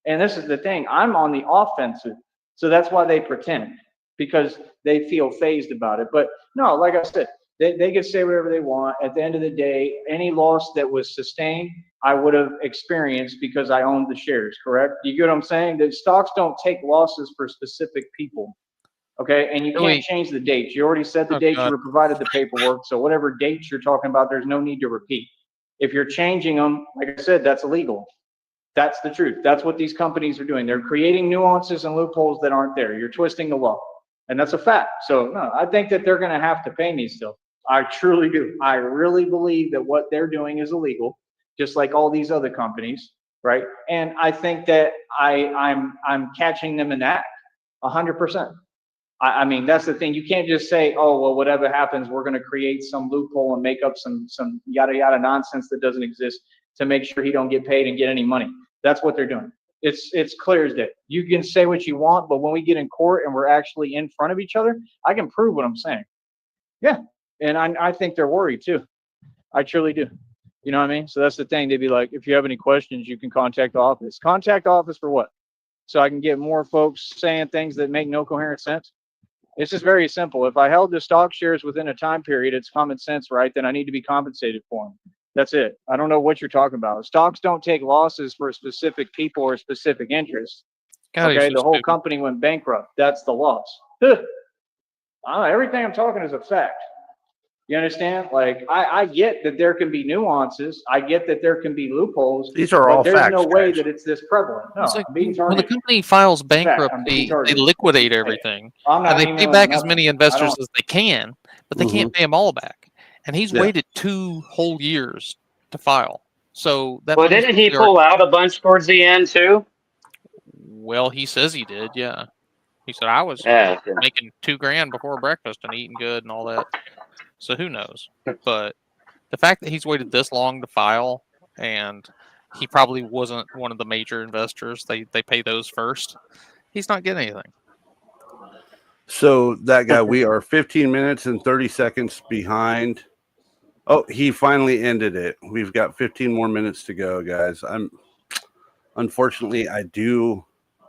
And this is the thing, I'm on the offensive. So that's why they pretend, because they feel phased about it. But no, like I said, they can say whatever they want. At the end of the day, any loss that was sustained, I would have experienced because I owned the shares, correct? You get what I'm saying? The stocks don't take losses for specific people. Okay, and you can't change the dates. You already said the dates. God. You were provided the paperwork. So whatever dates you're talking about, there's no need to repeat. If you're changing them, like I said, that's illegal. That's the truth. That's what these companies are doing. They're creating nuances and loopholes that aren't there. You're twisting the law. And that's a fact. So no, I think that they're going to have to pay me still. I truly do. I really believe that what they're doing is illegal, just like all these other companies, right? And I think that I'm catching them in that 100%. I mean, that's the thing. You can't just say, oh, well, whatever happens, we're going to create some loophole and make up some yada yada nonsense that doesn't exist to make sure he don't get paid and get any money. That's what they're doing. It's clear as day. You can say what you want, but when we get in court and we're actually in front of each other, I can prove what I'm saying. Yeah, and I think they're worried too. I truly do. You know what I mean? So that's the thing. They'd be like, if you have any questions, you can contact the office. Contact the office for what? So I can get more folks saying things that make no coherent sense. It's just very simple. If I held the stock shares within a time period, it's common sense, right? Then I need to be compensated for them. That's it. I don't know what you're talking about. Stocks don't take losses for specific people or specific interests. God, Okay, the whole company went bankrupt. That's the loss. Everything I'm talking is a fact. You understand? Like, I get that there can be nuances. I get that there can be loopholes. These are all there's facts, no way guys. that it's this prevalent. No, It's like I'm being when the targeted. company files I'm being bankruptcy, they targeted. liquidate everything, I'm not and they pay emailing back as nothing. many investors as they can, but they can't pay them all back. And he's waited 2 whole years to file. So that Well, money's didn't he probably pull out a bunch towards the end too? well, he says he did, yeah. He said I was Yeah. making $2,000 before breakfast and eating good and all that. So who knows? But the fact that he's waited this long to file, and he probably wasn't one of the major investors. They pay those first. He's not getting anything. So that guy, we are 15 minutes and 30 seconds behind. Oh, he finally ended it. We've got 15 more minutes to go, guys. Unfortunately, I do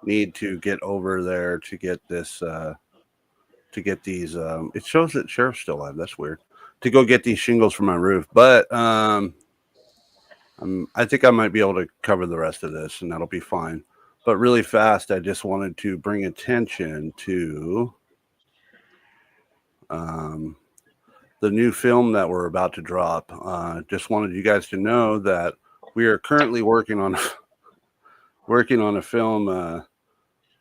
need to get over there to get this to get these it shows that Sheriff's still alive. That's weird. To go get these shingles for my roof. But I think I might be able to cover the rest of this and that'll be fine. But really fast, I just wanted to bring attention to the new film that we're about to drop. Just wanted you guys to know that we are currently working on a film.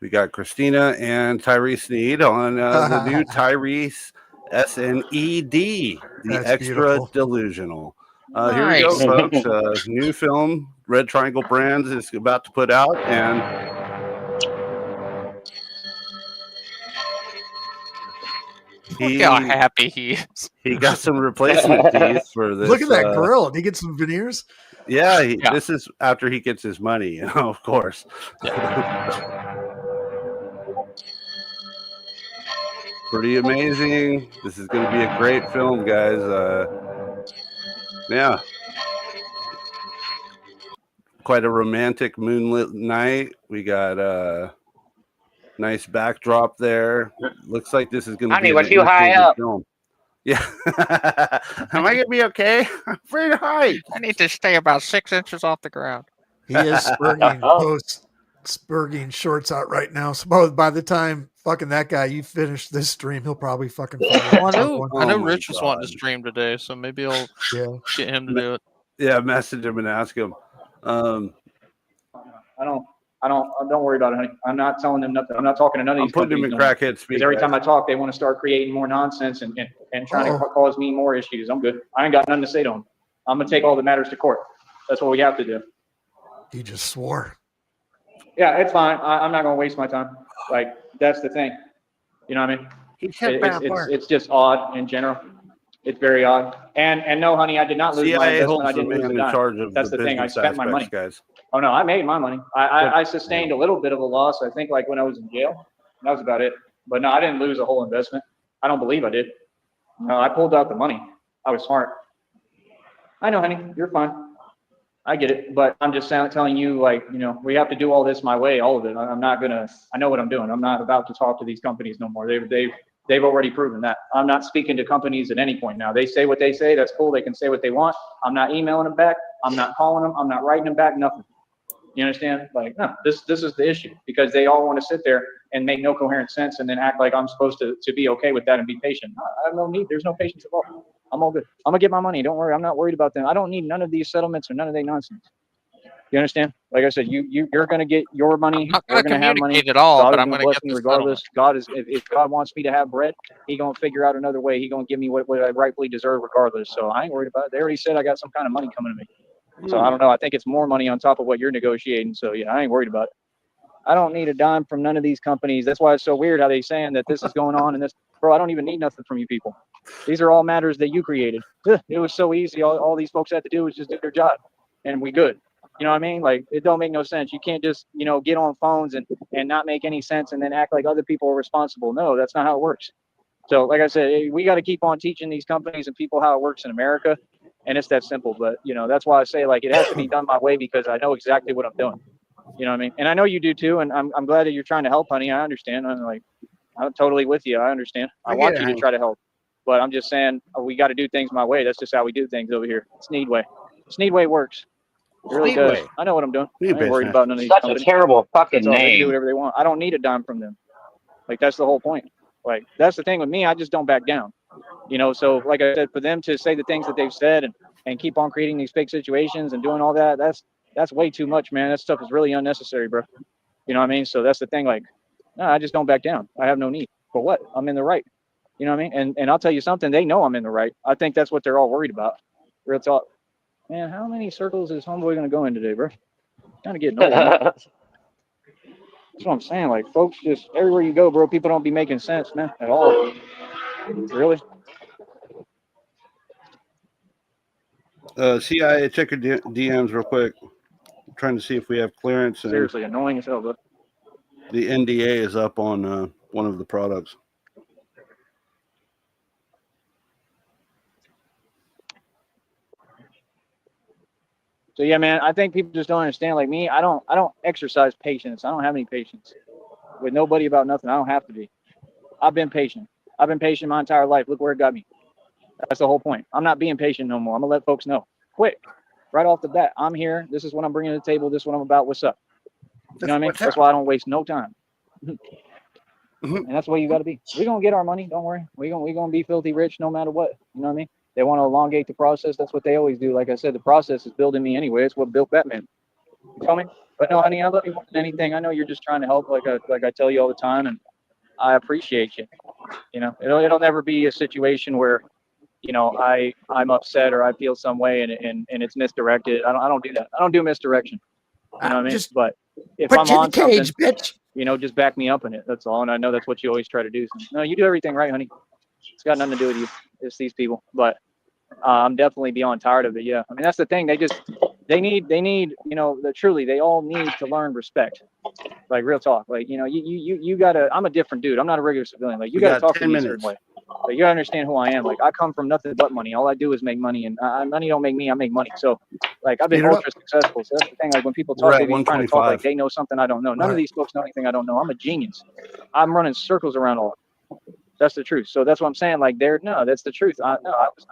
We got Christina and Tyrese Sneed on the new Tyrese SNED, the That's Extra beautiful. Delusional. Here we go, folks. New film, Red Triangle Brands is about to put out, and Look how happy he is. He got some replacement teeth for this. Look at that grill. Did he get some veneers? Yeah, this is after he gets his money, of course. Pretty amazing. This is going to be a great film, guys. Yeah. Quite a romantic moonlit night. We got a nice backdrop there. Looks like this is going to be was you high up? Film. Yeah. Am I going to be okay? I'm afraid of heights. I need to stay about 6 inches off the ground. He is spurging shorts out right now. So by the time fucking that guy, you finish this stream, he'll probably fucking well, I know Rich was wanting to stream today, so maybe I'll get him to do it. Yeah, message him and ask him. Don't worry about it, honey. I'm not telling them nothing. I'm not talking to none of these companies. I'm putting them in crackhead speak. Because every time I talk, they want to start creating more nonsense and trying to cause me more issues. I'm good. I ain't got nothing to say to them. I'm going to take all the matters to court. That's what we have to do. He just swore. Yeah, it's fine. I'm not going to waste my time. Like, that's the thing. You know what I mean? It's just odd in general. It's very odd. And no, honey, I did not lose my investment. I didn't lose the dime. That's the thing. I spent my money. Guys. Oh, no, I made my money. I sustained a little bit of a loss, I think, like when I was in jail. That was about it. But no, I didn't lose a whole investment. I don't believe I did. No, I pulled out the money. I was smart. I know, honey. You're fine. I get it. But I'm just telling you, like, you know, we have to do all this my way, all of it. I'm not going to – I know what I'm doing. I'm not about to talk to these companies no more. They've already proven that. I'm not speaking to companies at any point now. They say what they say. That's cool. They can say what they want. I'm not emailing them back. I'm not calling them. I'm not writing them back. Nothing. You understand? Like, no, this is the issue, because they all want to sit there and make no coherent sense and then act like I'm supposed to be okay with that and be patient. No, I have no need. There's no patience at all. I'm all good. I'm going to get my money. Don't worry. I'm not worried about them. I don't need none of these settlements or none of that nonsense. You understand? Like I said, you're going to get your money. I'm not We're going to going to have money. communicate at all, God but is I'm going going to to bless get me this regardless. settlement. God is, if God wants me to have bread, He going to figure out another way. He going to give me what I rightfully deserve regardless. So I ain't worried about it. They already said I got some kind of money coming to me. So I don't know. I think it's more money on top of what you're negotiating. So yeah, I ain't worried about it. I don't need a dime from none of these companies. That's why it's so weird how they saying that this is going on and this. Bro, I don't even need nothing from you people. These are all matters that you created. It was so easy. All these folks had to do was just do their job, and we good. You know what I mean? Like, it don't make no sense. You can't just, get on phones and not make any sense and then act like other people are responsible. No, that's not how it works. So, like I said, we got to keep on teaching these companies and people how it works in America, and it's that simple. But, that's why I say, like, it has to be done my way because I know exactly what I'm doing. You know what I mean? And I know you do too, and I'm glad that you're trying to help, honey. I understand. I'm totally with you. I understand. I want you to try to help. But I'm just saying, we got to do things my way. That's just how we do things over here. Sneed way. Sneed way works. It really does. I know what I'm doing. I ain't worried about none of these Such companies. a terrible fucking That's all. They can do name. whatever they want. I don't need a dime from them. Like, that's the whole point. Like, that's the thing with me. I just don't back down. So like I said, for them to say the things that they've said and keep on creating these fake situations and doing all that, that's way too much, man. That stuff is really unnecessary, bro. You know what I mean? So that's the thing. Like, no, I just don't back down. I have no need. For what? I'm in the right. You know what I mean? And I'll tell you something. They know I'm in the right. I think that's what they're all worried about. Real talk. Man, how many circles is Homeboy going to go in today, bro? Kind of getting old, man. That's what I'm saying. Like, folks, just everywhere you go, bro, people don't be making sense, man, at all. Really? CIA, check your DMs real quick. I'm trying to see if we have clearance. And Seriously, annoying as hell, bro. the NDA is up on one of the products. So yeah, man, I think people just don't understand. Like me, I don't exercise patience. I don't have any patience with nobody about nothing. I don't have to be. I've been patient. I've been patient my entire life. Look where it got me. That's the whole point. I'm not being patient no more. I'm gonna let folks know quick, right off the bat. I'm here. This is what I'm bringing to the table. This is what I'm about. What's up? You know what I mean? That's why I don't waste no time. And that's the way you got to be. We're gonna get our money. Don't worry. We're gonna be filthy rich no matter what. You know what I mean? They want to elongate the process. That's what they always do. Like I said, the process is building me anyway. It's what built Batman. You feel me? But no, honey, I love you more than anything. I know you're just trying to help, like I tell you all the time, and I appreciate you. It'll never be a situation where, I'm upset or I feel some way and it's misdirected. I don't do that. I don't do misdirection. You know what I mean? Just but if put I'm you in on the cage, something, bitch. just back me up in it. That's all. And I know that's what you always try to do. So, no, you do everything right, honey. It's got nothing to do with you. It's these people. But I'm definitely beyond tired of it. Yeah. I mean, that's the thing. They need, truly, they all need to learn respect. Like, real talk. Like, you gotta, I'm a different dude. I'm not a regular civilian. Like, you gotta talk to me a certain way. Like, you gotta understand who I am. Like, I come from nothing but money. All I do is make money, and money don't make me. I make money. So, like, I've been ultra successful. So that's the thing. Like, when people talk, they be trying to talk like they know something I don't know. None of these folks know anything I don't know. I'm a genius. I'm running circles around all. That's the truth. So that's what I'm saying. Like, that's the truth. I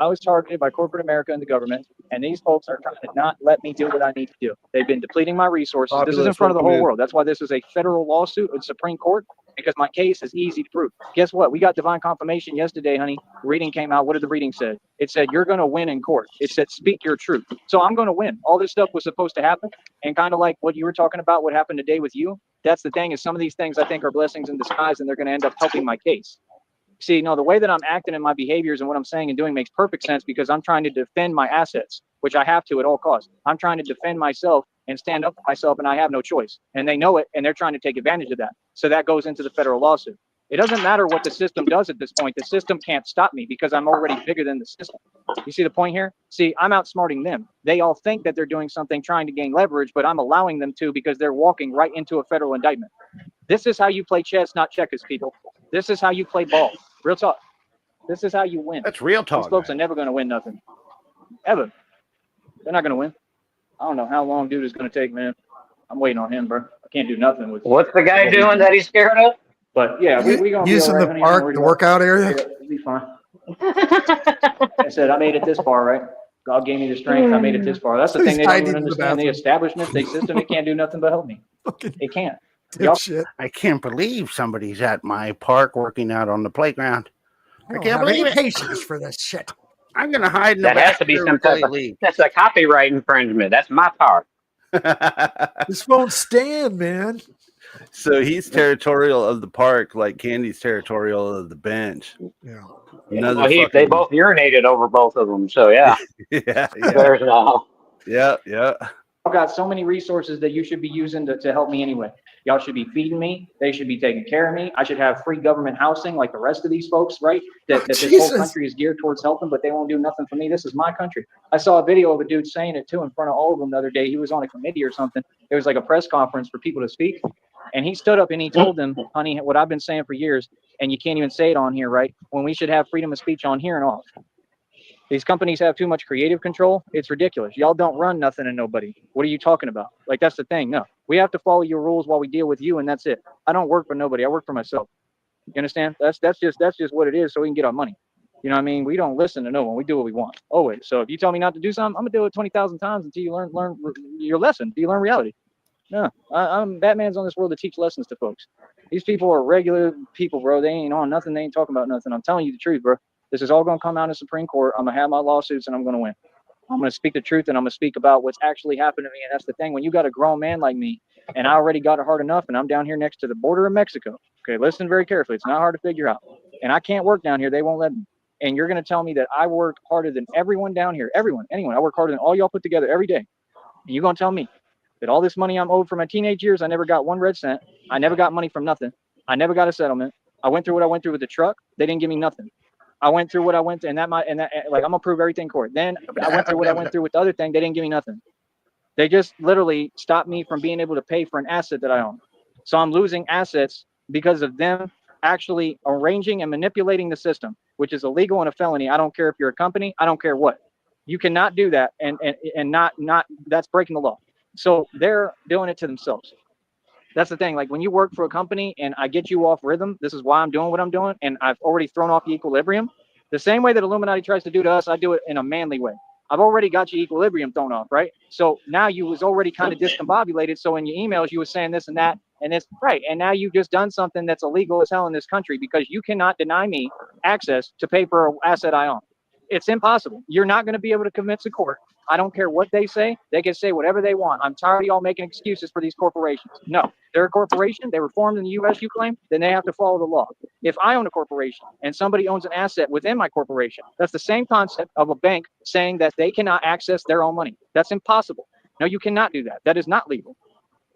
was targeted by corporate America and the government, and these folks are trying to not let me do what I need to do. They've been depleting my resources. This is in front of the whole world. That's why this is a federal lawsuit with Supreme Court, because my case is easy to prove. Guess what? We got divine confirmation yesterday, honey. The reading came out. What did the reading say? It said, you're going to win in court. It said, speak your truth. So I'm going to win. All this stuff was supposed to happen. And kind of like what you were talking about, what happened today with you. That's the thing, is some of these things I think are blessings in disguise, and they're going to end up helping my case. See, no, the way that I'm acting in my behaviors and what I'm saying and doing makes perfect sense, because I'm trying to defend my assets, which I have to at all costs. I'm trying to defend myself and stand up for myself, and I have no choice. And they know it, and they're trying to take advantage of that. So that goes into the federal lawsuit. It doesn't matter what the system does at this point. The system can't stop me because I'm already bigger than the system. You see the point here? See, I'm outsmarting them. They all think that they're doing something trying to gain leverage, but I'm allowing them to, because they're walking right into a federal indictment. This is how you play chess, not checkers, people. This is how you play ball. Real talk. This is how you win. That's real talk. These folks are never going to win nothing. Ever. They're not going to win. I don't know how long dude is going to take, man. I'm waiting on him, bro. I can't do nothing with. What's the guy doing that he's scared of? But yeah, we gonna be using all right, the honey. park, the workout area. Yeah, it'll be fine. I said I made it this far, right? God gave me the strength. I made it this far. That's the So thing he's they don't hiding even in the understand. The bathroom. establishment, the system, it can't do nothing but help me. It can't. Y'all, Shit. I can't believe somebody's at my park working out on the playground. I don't can't have any believe it. patience for this shit. I'm gonna hide in the That has to be bathroom some until type they of. leave. That's a copyright infringement. That's my power. This won't stand, man. So he's territorial of the park, like Candy's territorial of the bench. Yeah. Another Well, they fucking both urinated over both of them, so yeah. yeah. There's now. Yeah. I've got so many resources that you should be using to help me anyway. Y'all should be feeding me. They should be taking care of me. I should have free government housing like the rest of these folks, right? That this whole country is geared towards helping, but they won't do nothing for me. This is my country. I saw a video of a dude saying it too in front of all of them the other day. He was on a committee or something. There was like a press conference for people to speak. And he stood up and he told them, honey, what I've been saying for years, and you can't even say it on here, right? When we should have freedom of speech on here and off. These companies have too much creative control. It's ridiculous. Y'all don't run nothing and nobody. What are you talking about? Like, that's the thing. No, we have to follow your rules while we deal with you, and that's it. I don't work for nobody. I work for myself. You understand? That's just what it is, so we can get our money. You know what I mean? We don't listen to no one. We do what we want. Always. So if you tell me not to do something, I'm gonna do it 20,000 times until you learn your lesson. Until you learn reality. No, I'm Batman's on this world to teach lessons to folks. These people are regular people, bro. They ain't on nothing. They ain't talking about nothing. I'm telling you the truth, bro. This is all going to come out in Supreme Court. I'm going to have my lawsuits and I'm going to win. I'm going to speak the truth and I'm going to speak about what's actually happened to me. And that's the thing. When you got a grown man like me, and I already got it hard enough, and I'm down here next to the border of Mexico. Okay, listen very carefully. It's not hard to figure out. And I can't work down here. They won't let me. And you're going to tell me that I work harder than everyone down here. Everyone, anyone. I work harder than all y'all put together every day. And you're going to tell me that all this money I'm owed for my teenage years, I never got one red cent. I never got money from nothing. I never got a settlement. I went through what I went through with the truck. They didn't give me nothing. I went through what I went through, and like I'm gonna prove everything in court. Then I went through what I went through with the other thing. They didn't give me nothing. They just literally stopped me from being able to pay for an asset that I own. So I'm losing assets because of them actually arranging and manipulating the system, which is illegal and a felony. I don't care if you're a company. I don't care what. You cannot do that, and not that's breaking the law. So they're doing it to themselves. That's the thing. Like when you work for a company and I get you off rhythm, this is why I'm doing what I'm doing, and I've already thrown off the equilibrium. The same way that Illuminati tries to do to us, I do it in a manly way. I've already got your equilibrium thrown off, right? So now you was already kind of discombobulated. So in your emails, you were saying this and that, and it's right. And now you've just done something that's illegal as hell in this country because you cannot deny me access to pay for an asset I own. It's impossible. You're not going to be able to convince the court. I don't care what they say. They can say whatever they want. I'm tired of y'all making excuses for these corporations. No, they're a corporation. They were formed in the U.S., you claim. Then they have to follow the law. If I own a corporation and somebody owns an asset within my corporation, that's the same concept of a bank saying that they cannot access their own money. That's impossible. No, you cannot do that. That is not legal.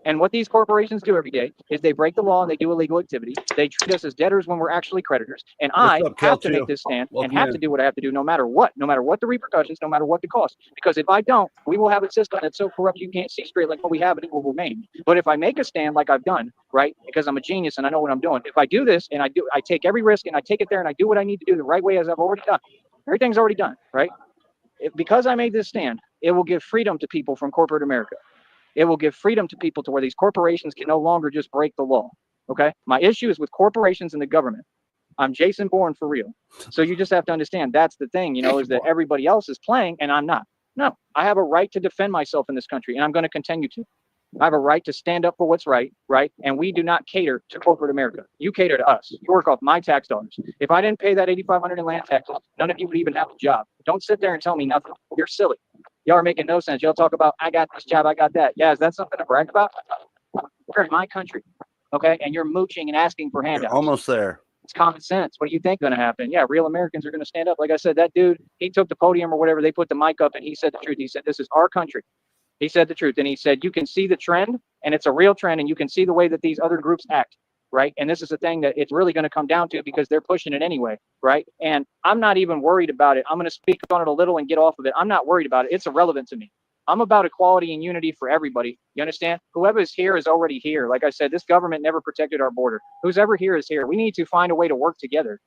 And what these corporations do every day is they break the law and they do illegal activity. They treat us as debtors when we're actually creditors. And I have to make this stand and have to do what I have to do no matter what the repercussions, no matter what the cost. Because if I don't, we will have a system that's so corrupt you can't see straight like what we have and it will remain. But if I make a stand like I've done, right, because I'm a genius and I know what I'm doing, if I do this and I take every risk and I take it there and I do what I need to do the right way as I've already done, everything's already done, right? Because I made this stand, it will give freedom to people from corporate America. It will give freedom to people to where these corporations can no longer just break the law. Okay. My issue is with corporations and the government. I'm Jason Bourne for real. So you just have to understand that's the thing, is that everybody else is playing and I'm not. No, I have a right to defend myself in this country and I'm going to continue to. I have a right to stand up for what's right, right? And we do not cater to corporate America. You cater to us. You work off my tax dollars. If I didn't pay that $8,500 in land taxes, none of you would even have a job. Don't sit there and tell me nothing. You're silly. Y'all are making no sense. Y'all talk about, I got this job, I got that. Yeah, is that something to brag about? We're in my country, okay? And you're mooching and asking for handouts. You're almost there. It's common sense. What do you think going to happen? Yeah, real Americans are going to stand up. Like I said, that dude, he took the podium or whatever. They put the mic up and he said the truth. He said, this is our country. He said the truth. And he said, you can see the trend and it's a real trend and you can see the way that these other groups act, right? And this is the thing that it's really going to come down to because they're pushing it anyway, right? And I'm not even worried about it. I'm going to speak on it a little and get off of it. I'm not worried about it. It's irrelevant to me. I'm about equality and unity for everybody. You understand? Whoever is here is already here. Like I said, this government never protected our border. Who's ever here is here. We need to find a way to work together.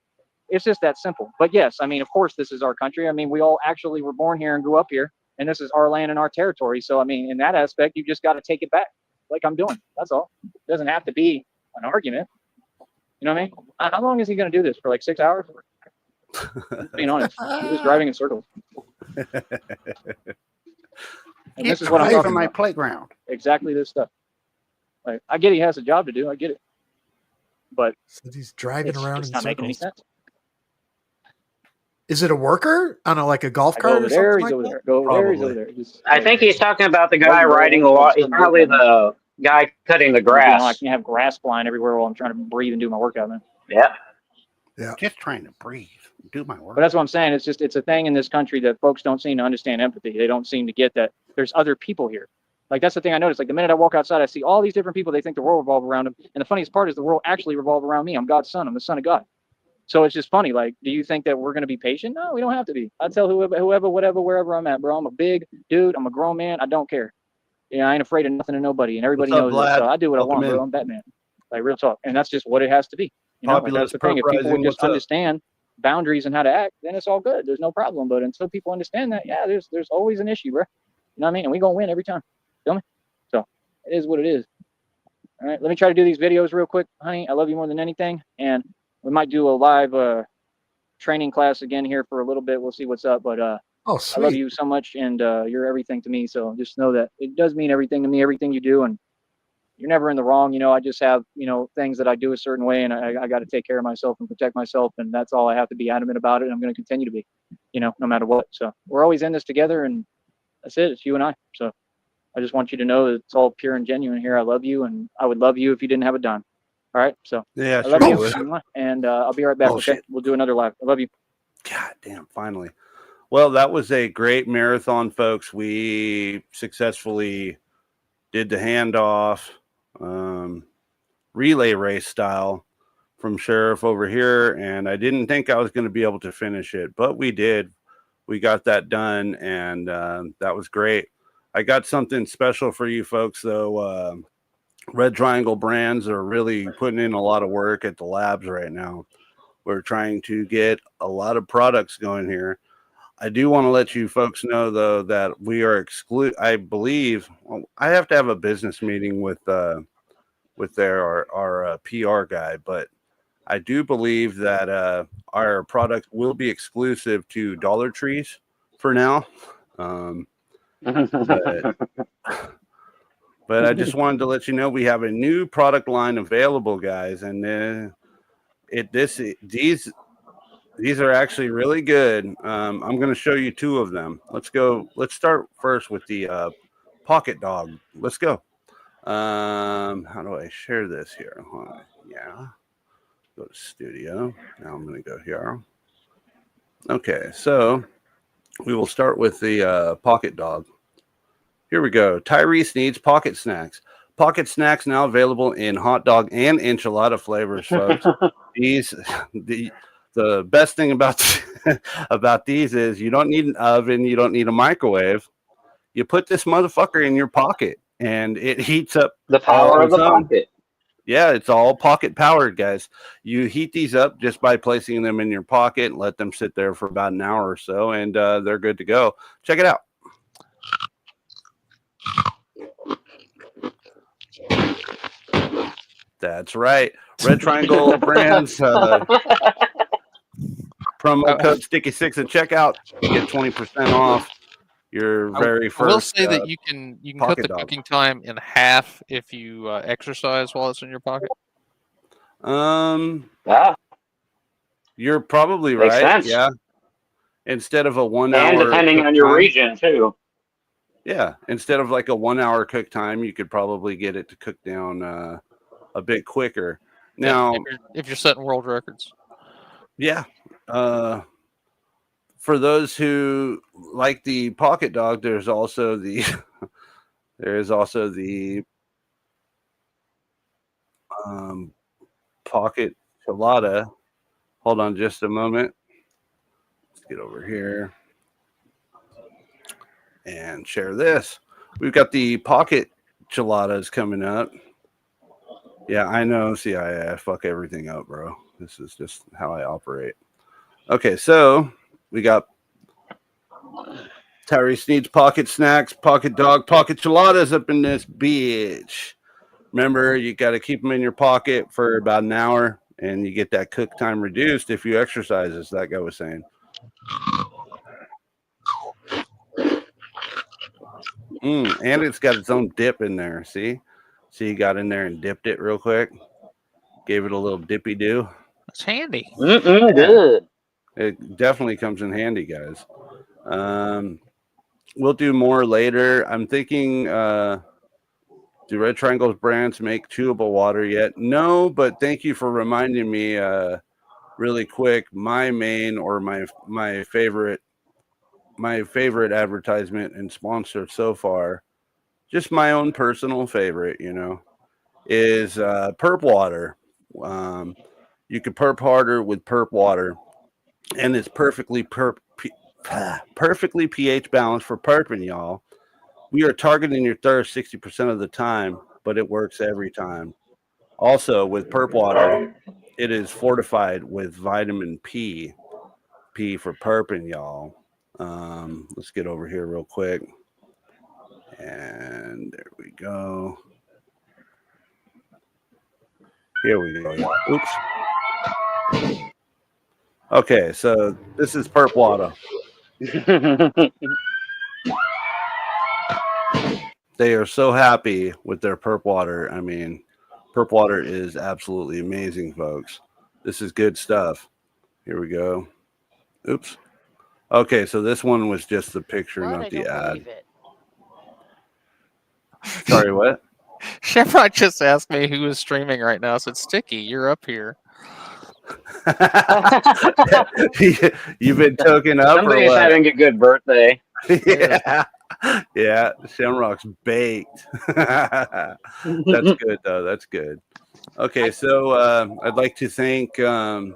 It's just that simple. But yes, I mean, of course, this is our country. I mean, we all actually were born here and grew up here. And this is our land and our territory. So, I mean, in that aspect, you just got to take it back like I'm doing. That's all. It doesn't have to be an argument. You know what I mean? How long is he going to do this? For like 6 hours? Being honest, he was driving in circles. And this is what I'm talking from my about. playground. Exactly this stuff. Like, I get he has a job to do. I get it. But so he's driving around it's in not making any circles. sense. Is it a worker on like a golf I go cart over or there, something he's like over that? there. Go over there, he's over Probably. there. Just, I think he's talking about the guy Bro, riding the I'm lot. trying He's to probably work out, the guy cutting the You know, grass. I can't have grass flying everywhere while I'm trying to breathe and do my workout, man. Yeah. Just trying to breathe, do my work. But that's what I'm saying. It's a thing in this country that folks don't seem to understand empathy. They don't seem to get that there's other people here. Like that's the thing I noticed. Like the minute I walk outside, I see all these different people. They think the world revolves around them. And the funniest part is the world actually revolves around me. I'm God's son. I'm the son of God. So it's just funny. Like, do you think that we're going to be patient? No, we don't have to be. I tell whoever, whatever, wherever I'm at, bro. I'm a big dude. I'm a grown man. I don't care. You know, I ain't afraid of nothing and nobody, and everybody What's up, knows it. Vlad? So I do what I Welcome want, bro. in. I'm Batman. Like real talk, and that's just what it has to be. You know, like, Populous that's the thing. If people would Uprising, just what's up? understand boundaries and how to act, then it's all good. There's no problem. But until people understand that, yeah, there's always an issue, bro. You know what I mean? And we gonna win every time. Feel me? So it is what it is. All right, let me try to do these videos real quick, honey. I love you more than anything, and we might do a live training class again here for a little bit. We'll see what's up, but Oh, I love sweet. you so much, and you're everything to me. So just know that it does mean everything to me, everything you do, and you're never in the wrong. You know, I just have, you know, things that I do a certain way, and I got to take care of myself and protect myself, and that's all I have to be adamant about it. And I'm going to continue to be, you know, no matter what. So we're always in this together, and that's it. It's you and I. So I just want you to know that it's all pure and genuine here. I love you, and I would love you if you didn't have a dime. All right, so Yeah, I love sure you, would. and I'll be right back. Oh, Okay, shit. we'll do another live. I love you. God damn, finally. Well, that was a great marathon, folks. We successfully did the handoff, relay race style from Sheriff over here, and I didn't think I was going to be able to finish it, but we did. We got that done, and that was great. I got something special for you folks, though. Red Triangle Brands are really putting in a lot of work at the labs right now. We're trying to get a lot of products going here. I do want to let you folks know, though, that we are I believe I have to have a business meeting with our PR guy, but I do believe that our product will be exclusive to Dollar Trees for now. But I just wanted to let you know we have a new product line available, guys, and these are actually really good. I'm going to show you two of them. Let's go. Let's start first with the Pocket Dog. Let's go. How do I share this here? Yeah. Go to Studio. Now I'm going to go here. Okay, so we will start with the Pocket Dog. Here we go. Tyrese needs pocket snacks. Pocket snacks now available in hot dog and enchilada flavors, folks. The best thing about about these is you don't need an oven, you don't need a microwave. You put this motherfucker in your pocket, and it heats up the power of the pocket. Yeah, it's all pocket powered, guys. You heat these up just by placing them in your pocket and let them sit there for about an hour or so, and they're good to go. Check it out. That's right. Red Triangle Brands promo code Sticky6 at checkout. You get 20% off your very first. I will say that you can cut the dog. cooking time in half if you exercise while it's in your pocket. You're probably Makes right. sense. Yeah. Instead of a 1 hour, and depending on your region too. Yeah, instead of like a 1 hour cook time, you could probably get it to cook down a bit quicker. Now, if you're setting world records, yeah. For those who like the Pocket Dog, there's also the Pocket Chilada. Hold on just a moment. Let's get over here and share this. We've got the Pocket Chiladas coming up. Yeah, I know. See, I fuck everything up, bro. This is just how I operate. Okay, so we got Tyrese needs pocket snacks, pocket dog, pocket chiladas up in this bitch. Remember, you got to keep them in your pocket for about an hour, and you get that cook time reduced if you exercise, as that guy was saying. And it's got its own dip in there. See, you got in there and dipped it real quick. Gave it a little dippy do. That's handy. Good. It definitely comes in handy, guys. We'll do more later. I'm thinking, do Red Triangle's brands make chewable water yet? No, but thank you for reminding me really quick. My main or my favorite advertisement and sponsor so far, just my own personal favorite, is Perp Water. You can perp harder with Perp Water, and it's perfectly pH balanced for perping, y'all. We are targeting your thirst 60% of the time, but it works every time. Also, with Perp Water, it is fortified with vitamin P. P for perping, y'all. Let's get over here real quick. And there we go. Here we go. Oops. Okay, so this is Perp Water. They are so happy with their Perp Water. I mean, Perp Water is absolutely amazing, folks. This is good stuff. Here we go. Oops. Okay, so this one was just the picture, But not I the don't ad. believe it. Sorry, what? Shamrock just asked me who is streaming right now. I said, Sticky, you're up here. You've been token up Somebody's or what? having a good birthday. Yeah. Yeah, Shamrock's baked. That's good though. That's good. Okay, so I'd like to thank that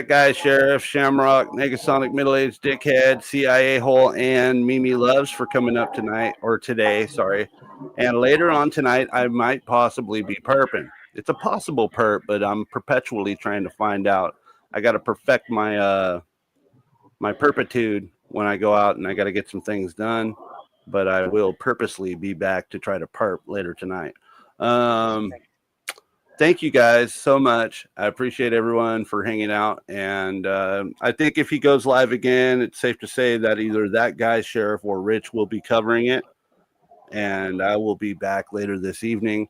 guy, Sheriff, Shamrock, Negasonic, Middle-Aged Dickhead, CIA Hole, and Mimi Loves for coming up tonight, or today, sorry. And later on tonight, I might possibly be perping. It's a possible perp, but I'm perpetually trying to find out. I got to perfect my my perpetude when I go out, and I got to get some things done. But I will purposely be back to try to perp later tonight. Thank you guys so much. I appreciate everyone for hanging out. And I think if he goes live again, it's safe to say that either that guy, Sheriff, or Rich will be covering it. And I will be back later this evening.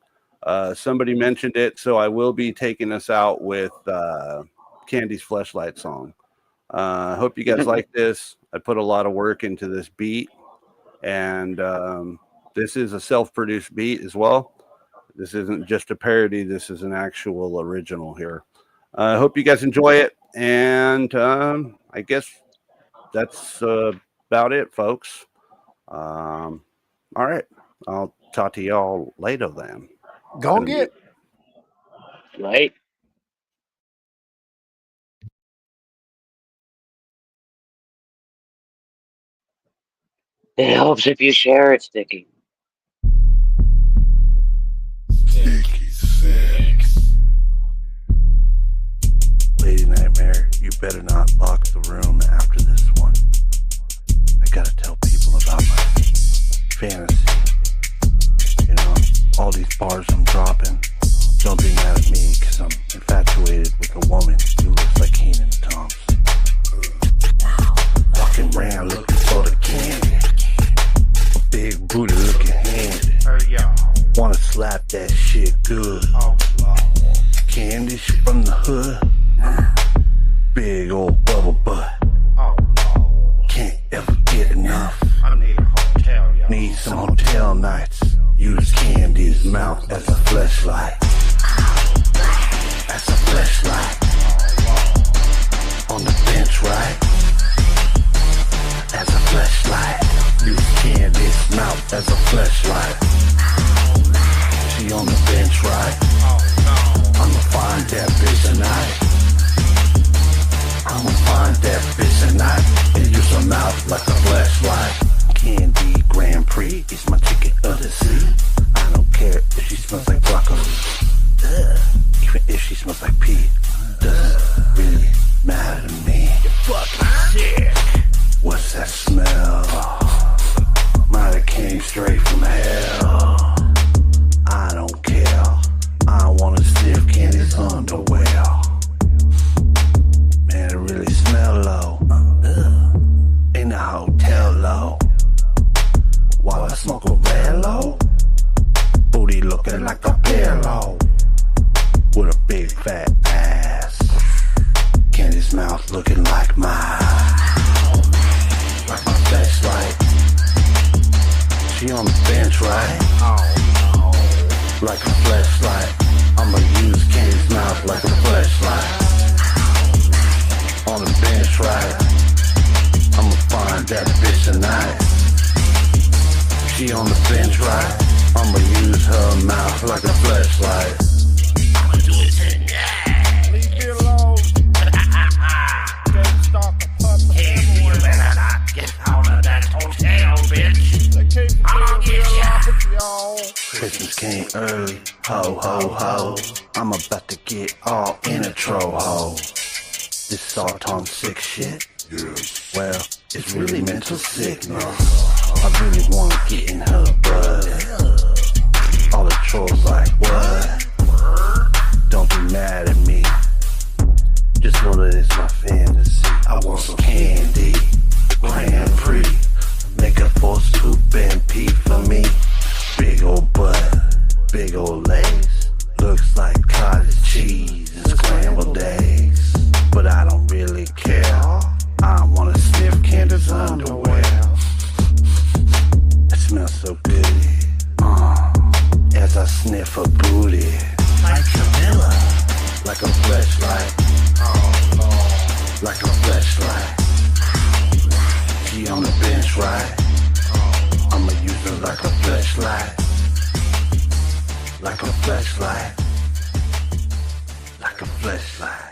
Somebody mentioned it, so I will be taking us out with Candy's Fleshlight song. I hope you guys like this. I put a lot of work into this beat. And this is a self-produced beat as well. This isn't just a parody. This is an actual original here. I hope you guys enjoy it. And I guess that's about it, folks. All right. I'll talk to y'all later then. Go and get. Right? It helps if you share it, Sticky. Lady Nightmare, you better not lock the room after this one. I gotta tell people about my fantasy. You know, all these bars I'm dropping. Don't be mad at me, cause I'm infatuated with a woman who looks like Kenan Thompson. Walking around looking for the candy. A big booty looking handy. Wanna slap that shit good. Candy, she from the hood. Big old bubble butt. Can't ever get enough. Need some hotel nights. Use Candy's mouth as a fleshlight. As a fleshlight. On the bench, right? As a fleshlight. Use Candy's mouth as a fleshlight. She on the bench, right? I'ma find that bitch tonight. I'ma find that bitch tonight and use her mouth like a flashlight. Candy Grand Prix is my ticket of the sea. I don't care if she smells like broccoli. Even if she smells like pee. Doesn't really matter to me. You're fucking sick. What's that smell? Might have came straight from hell. I don't care. I wanna sniff Candy's underwear. Man, it really smell low. In a hotel low. While I smoke a Velo. Booty looking like a pillow. With a big fat ass. Candy's mouth bench, right? Like a flashlight. I'ma use Kenny's mouth like a flashlight. On the bench, right? I'ma find that bitch tonight. She on the bench, right? I'ma use her mouth like a flashlight. I'ma do it tonight. Leave me alone. Hey, you better not get out of that hotel, bitch. I'll get ya. Christmas came early, ho ho ho. I'm about to get all in a troho. This salt on sick shit. Yes. Well, it's really mental sickness. I really wanna get in her butt. All the trolls like, what? Don't be mad at me. Just know that it's my fantasy. I want some candy, Grand Prix. Make a full scoop and pee for me. Big old butt, big old legs. Looks like cottage cheese and scrambled eggs. But I don't really care. I wanna sniff Candace's underwear. It smells so good. As I sniff her booty. Like vanilla. Like a flashlight. Like a flashlight. She on the bench, right? I'ma use her like a flashlight. Like a flashlight. Like a flashlight.